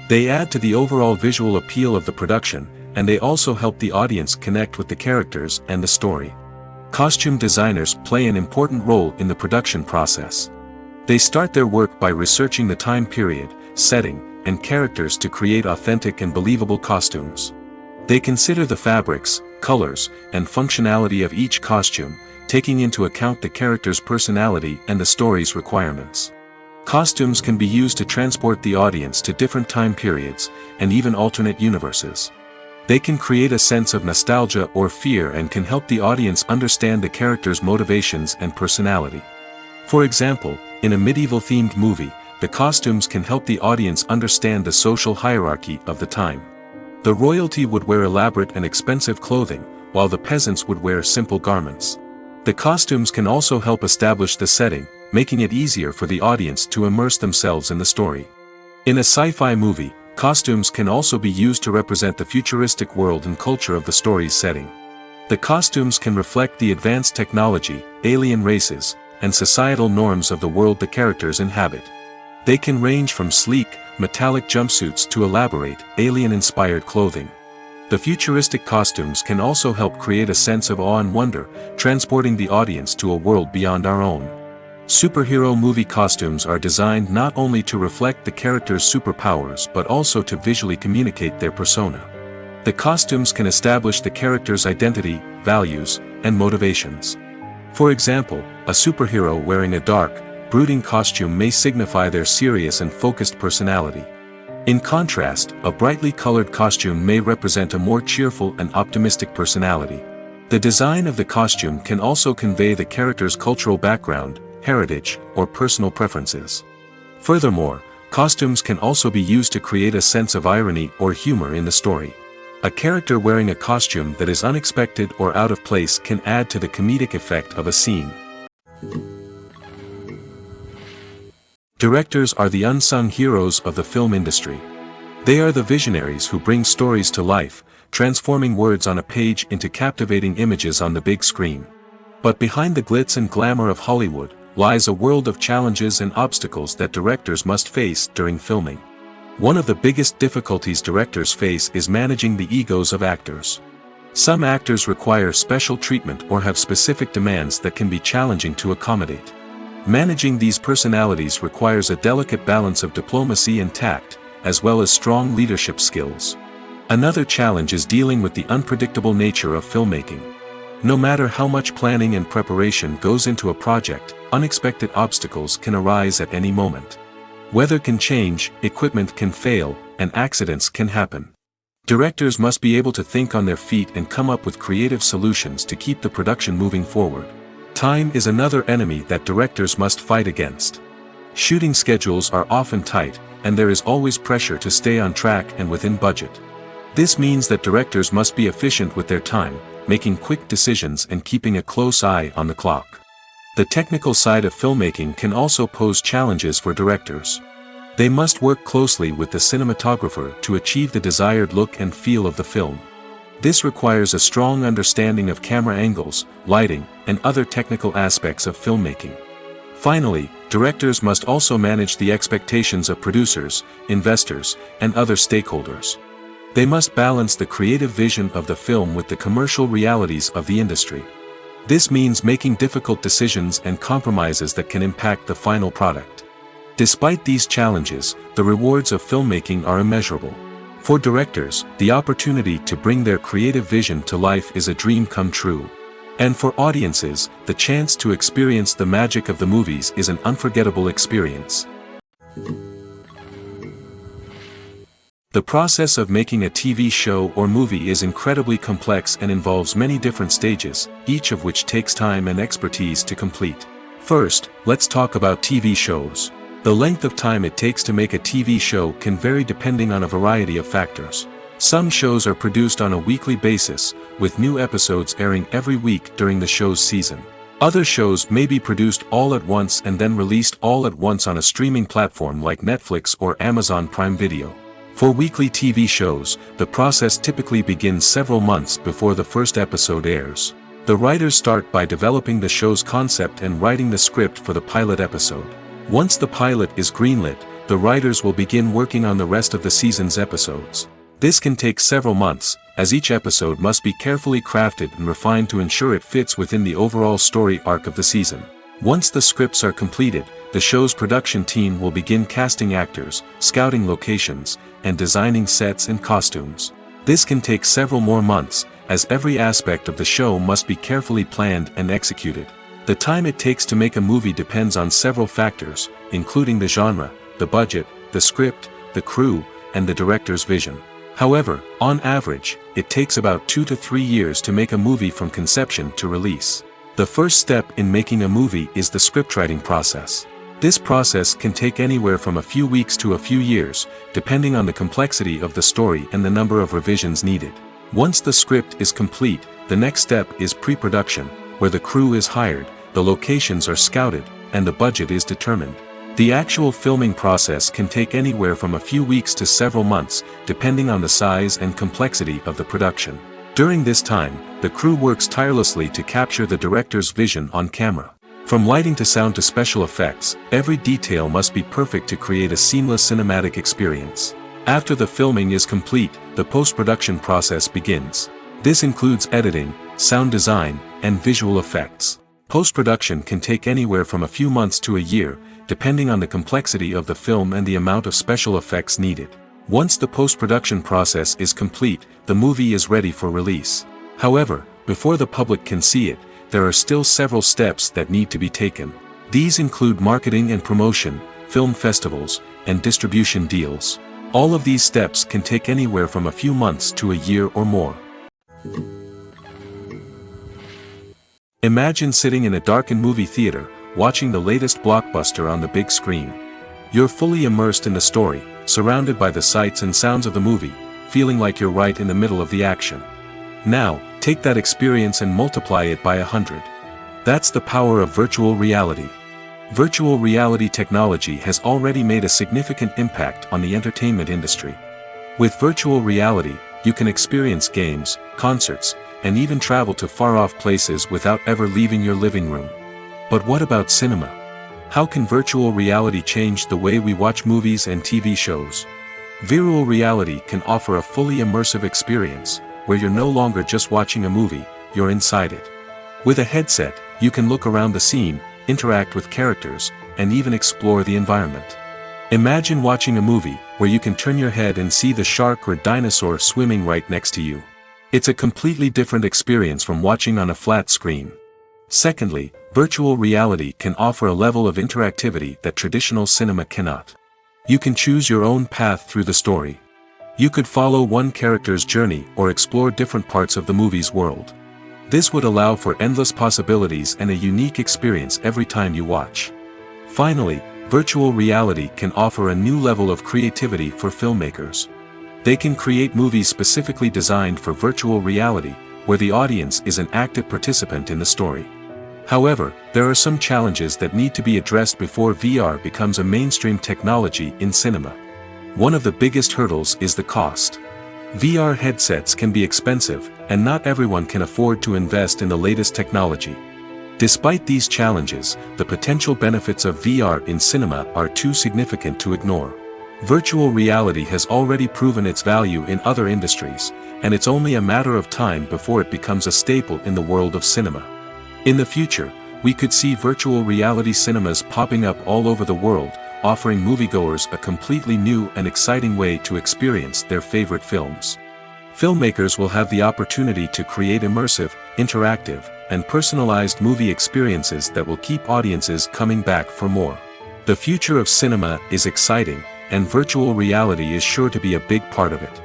They add to the overall visual appeal of the production, and they also help the audience connect with the characters and the story. Costume designers play an important role in the production process. They start their work by researching the time period, setting, and characters to create authentic and believable costumes. They consider the fabrics, colors, and functionality of each costume, taking into account the character's personality and the story's requirements. Costumes can be used to transport the audience to different time periods, and even alternate universes. They can create a sense of nostalgia or fear and can help the audience understand the character's motivations and personality. For example, in a medieval-themed movie, the costumes can help the audience understand the social hierarchy of the time. The royalty would wear elaborate and expensive clothing, while the peasants would wear simple garments. The costumes can also help establish the setting, making it easier for the audience to immerse themselves in the story. In a sci-fi movie, costumes can also be used to represent the futuristic world and culture of the story's setting. The costumes can reflect the advanced technology, alien races, and societal norms of the world the characters inhabit. They can range from sleek, metallic jumpsuits to elaborate, alien-inspired clothing. The futuristic costumes can also help create a sense of awe and wonder, transporting the audience to a world beyond our own. Superhero movie costumes are designed not only to reflect the character's superpowers but also to visually communicate their persona. The costumes can establish the character's identity, values, and motivations. For example, a superhero wearing a dark, brooding costume may signify their serious and focused personality. In contrast, a brightly colored costume may represent a more cheerful and optimistic personality. The design of the costume can also convey the character's cultural background, heritage, or personal preferences. Furthermore, costumes can also be used to create a sense of irony or humor in the story. A character wearing a costume that is unexpected or out of place can add to the comedic effect of a scene. Directors are the unsung heroes of the film industry. They are the visionaries who bring stories to life, transforming words on a page into captivating images on the big screen. But behind the glitz and glamour of Hollywood lies a world of challenges and obstacles that directors must face during filming. One of the biggest difficulties directors face is managing the egos of actors. Some actors require special treatment or have specific demands that can be challenging to accommodate. Managing these personalities requires a delicate balance of diplomacy and tact, as well as strong leadership skills. Another challenge is dealing with the unpredictable nature of filmmaking. No matter how much planning and preparation goes into a project, unexpected obstacles can arise at any moment. Weather can change, equipment can fail, and accidents can happen. Directors must be able to think on their feet and come up with creative solutions to keep the production moving forward. Time is another enemy that directors must fight against. Shooting schedules are often tight, and there is always pressure to stay on track and within budget. This means that directors must be efficient with their time, making quick decisions and keeping a close eye on the clock. The technical side of filmmaking can also pose challenges for directors. They must work closely with the cinematographer to achieve the desired look and feel of the film. This requires a strong understanding of camera angles, lighting, and other technical aspects of filmmaking. Finally, directors must also manage the expectations of producers, investors, and other stakeholders. They must balance the creative vision of the film with the commercial realities of the industry. This means making difficult decisions and compromises that can impact the final product. Despite these challenges, the rewards of filmmaking are immeasurable. For directors, the opportunity to bring their creative vision to life is a dream come true. And for audiences, the chance to experience the magic of the movies is an unforgettable experience. The process of making a TV show or movie is incredibly complex and involves many different stages, each of which takes time and expertise to complete. First, let's talk about TV shows. The length of time it takes to make a TV show can vary depending on a variety of factors. Some shows are produced on a weekly basis, with new episodes airing every week during the show's season. Other shows may be produced all at once and then released all at once on a streaming platform like Netflix or Amazon Prime Video. For weekly TV shows, the process typically begins several months before the first episode airs. The writers start by developing the show's concept and writing the script for the pilot episode. Once the pilot is greenlit, the writers will begin working on the rest of the season's episodes. This can take several months, as each episode must be carefully crafted and refined to ensure it fits within the overall story arc of the season. Once the scripts are completed, the show's production team will begin casting actors, scouting locations, and designing sets and costumes. This can take several more months, as every aspect of the show must be carefully planned and executed. The time it takes to make a movie depends on several factors, including the genre, the budget, the script, the crew, and the director's vision. However, on average, it takes about 2 to 3 years to make a movie from conception to release. The first step in making a movie is the scriptwriting process. This process can take anywhere from a few weeks to a few years, depending on the complexity of the story and the number of revisions needed. Once the script is complete, the next step is pre-production, where the crew is hired, the locations are scouted, and the budget is determined. The actual filming process can take anywhere from a few weeks to several months, depending on the size and complexity of the production. During this time, the crew works tirelessly to capture the director's vision on camera. From lighting to sound to special effects, every detail must be perfect to create a seamless cinematic experience. After the filming is complete, the post-production process begins. This includes editing, sound design, and visual effects. Post-production can take anywhere from a few months to a year, depending on the complexity of the film and the amount of special effects needed. Once the post-production process is complete, the movie is ready for release. However, before the public can see it, there are still several steps that need to be taken. These include marketing and promotion, film festivals, and distribution deals. All of these steps can take anywhere from a few months to a year or more. Imagine sitting in a darkened movie theater, watching the latest blockbuster on the big screen. You're fully immersed in the story, surrounded by the sights and sounds of the movie, feeling like you're right in the middle of the action. Now, take that experience and multiply it by 100. That's the power of virtual reality. Virtual reality technology has already made a significant impact on the entertainment industry. With virtual reality, you can experience games, concerts, and even travel to far-off places without ever leaving your living room. But what about cinema? How can virtual reality change the way we watch movies and TV shows? Virtual reality can offer a fully immersive experience, where you're no longer just watching a movie, you're inside it. With a headset, you can look around the scene, interact with characters, and even explore the environment. Imagine watching a movie where you can turn your head and see the shark or dinosaur swimming right next to you. It's a completely different experience from watching on a flat screen. Secondly, virtual reality can offer a level of interactivity that traditional cinema cannot. You can choose your own path through the story. You could follow one character's journey or explore different parts of the movie's world. This would allow for endless possibilities and a unique experience every time you watch. Finally, virtual reality can offer a new level of creativity for filmmakers. They can create movies specifically designed for virtual reality, where the audience is an active participant in the story. However, there are some challenges that need to be addressed before VR becomes a mainstream technology in cinema. One of the biggest hurdles is the cost. VR headsets can be expensive, and not everyone can afford to invest in the latest technology. Despite these challenges, the potential benefits of VR in cinema are too significant to ignore. Virtual reality has already proven its value in other industries, and it's only a matter of time before it becomes a staple in the world of cinema. In the future, we could see virtual reality cinemas popping up all over the world, offering moviegoers a completely new and exciting way to experience their favorite films. Filmmakers will have the opportunity to create immersive, interactive, and personalized movie experiences that will keep audiences coming back for more. The future of cinema is exciting, and virtual reality is sure to be a big part of it.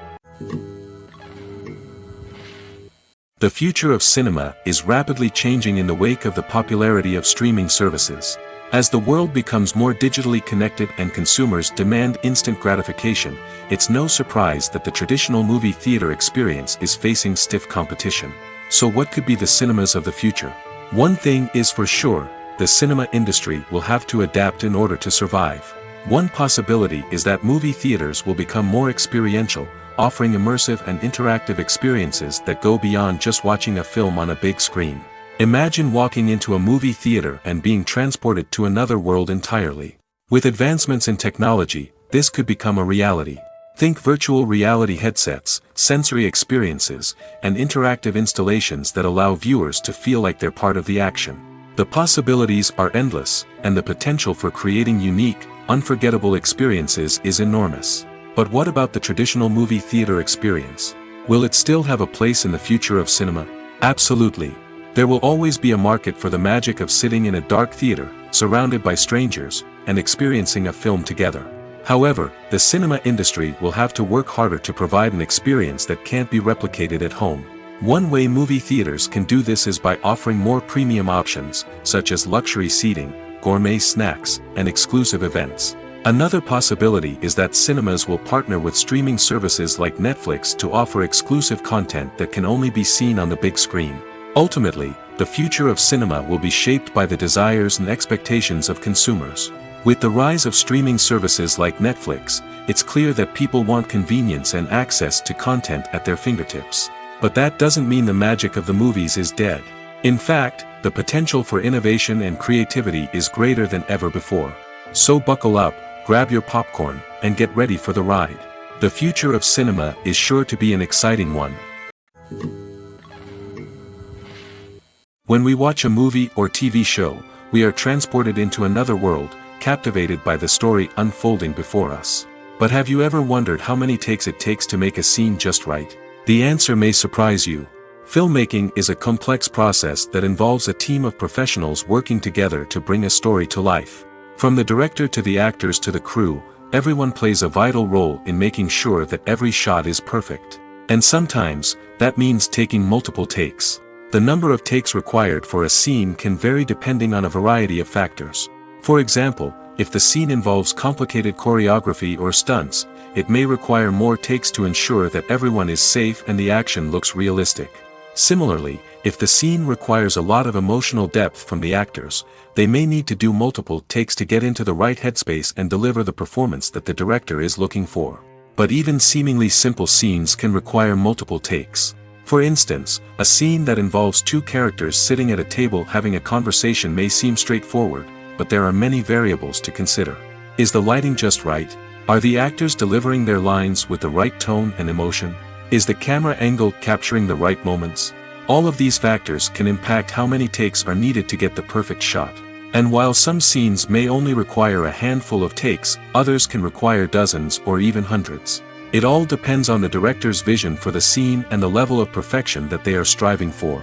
The future of cinema is rapidly changing in the wake of the popularity of streaming services. As the world becomes more digitally connected and consumers demand instant gratification, it's no surprise that the traditional movie theater experience is facing stiff competition. So what could be the cinemas of the future? One thing is for sure, the cinema industry will have to adapt in order to survive. One possibility is that movie theaters will become more experiential, offering immersive and interactive experiences that go beyond just watching a film on a big screen. Imagine walking into a movie theater and being transported to another world entirely. With advancements in technology, this could become a reality. Think virtual reality headsets, sensory experiences, and interactive installations that allow viewers to feel like they're part of the action. The possibilities are endless, and the potential for creating unique, unforgettable experiences is enormous. But what about the traditional movie theater experience? Will it still have a place in the future of cinema? Absolutely. There will always be a market for the magic of sitting in a dark theater, surrounded by strangers, and experiencing a film together. However, the cinema industry will have to work harder to provide an experience that can't be replicated at home. One way movie theaters can do this is by offering more premium options, such as luxury seating, gourmet snacks, and exclusive events. Another possibility is that cinemas will partner with streaming services like Netflix to offer exclusive content that can only be seen on the big screen. Ultimately, the future of cinema will be shaped by the desires and expectations of consumers. With the rise of streaming services like Netflix, it's clear that people want convenience and access to content at their fingertips. But that doesn't mean the magic of the movies is dead. In fact, the potential for innovation and creativity is greater than ever before. So buckle up, grab your popcorn, and get ready for the ride. The future of cinema is sure to be an exciting one. When we watch a movie or TV show, we are transported into another world, captivated by the story unfolding before us. But have you ever wondered how many takes it takes to make a scene just right? The answer may surprise you. Filmmaking is a complex process that involves a team of professionals working together to bring a story to life. From the director to the actors to the crew, everyone plays a vital role in making sure that every shot is perfect. And sometimes, that means taking multiple takes. The number of takes required for a scene can vary depending on a variety of factors. For example, if the scene involves complicated choreography or stunts, it may require more takes to ensure that everyone is safe and the action looks realistic. Similarly, if the scene requires a lot of emotional depth from the actors, they may need to do multiple takes to get into the right headspace and deliver the performance that the director is looking for. But even seemingly simple scenes can require multiple takes. For instance, a scene that involves two characters sitting at a table having a conversation may seem straightforward, but there are many variables to consider. Is the lighting just right? Are the actors delivering their lines with the right tone and emotion? Is the camera angle capturing the right moments? All of these factors can impact how many takes are needed to get the perfect shot. And while some scenes may only require a handful of takes, others can require dozens or even hundreds. It all depends on the director's vision for the scene and the level of perfection that they are striving for.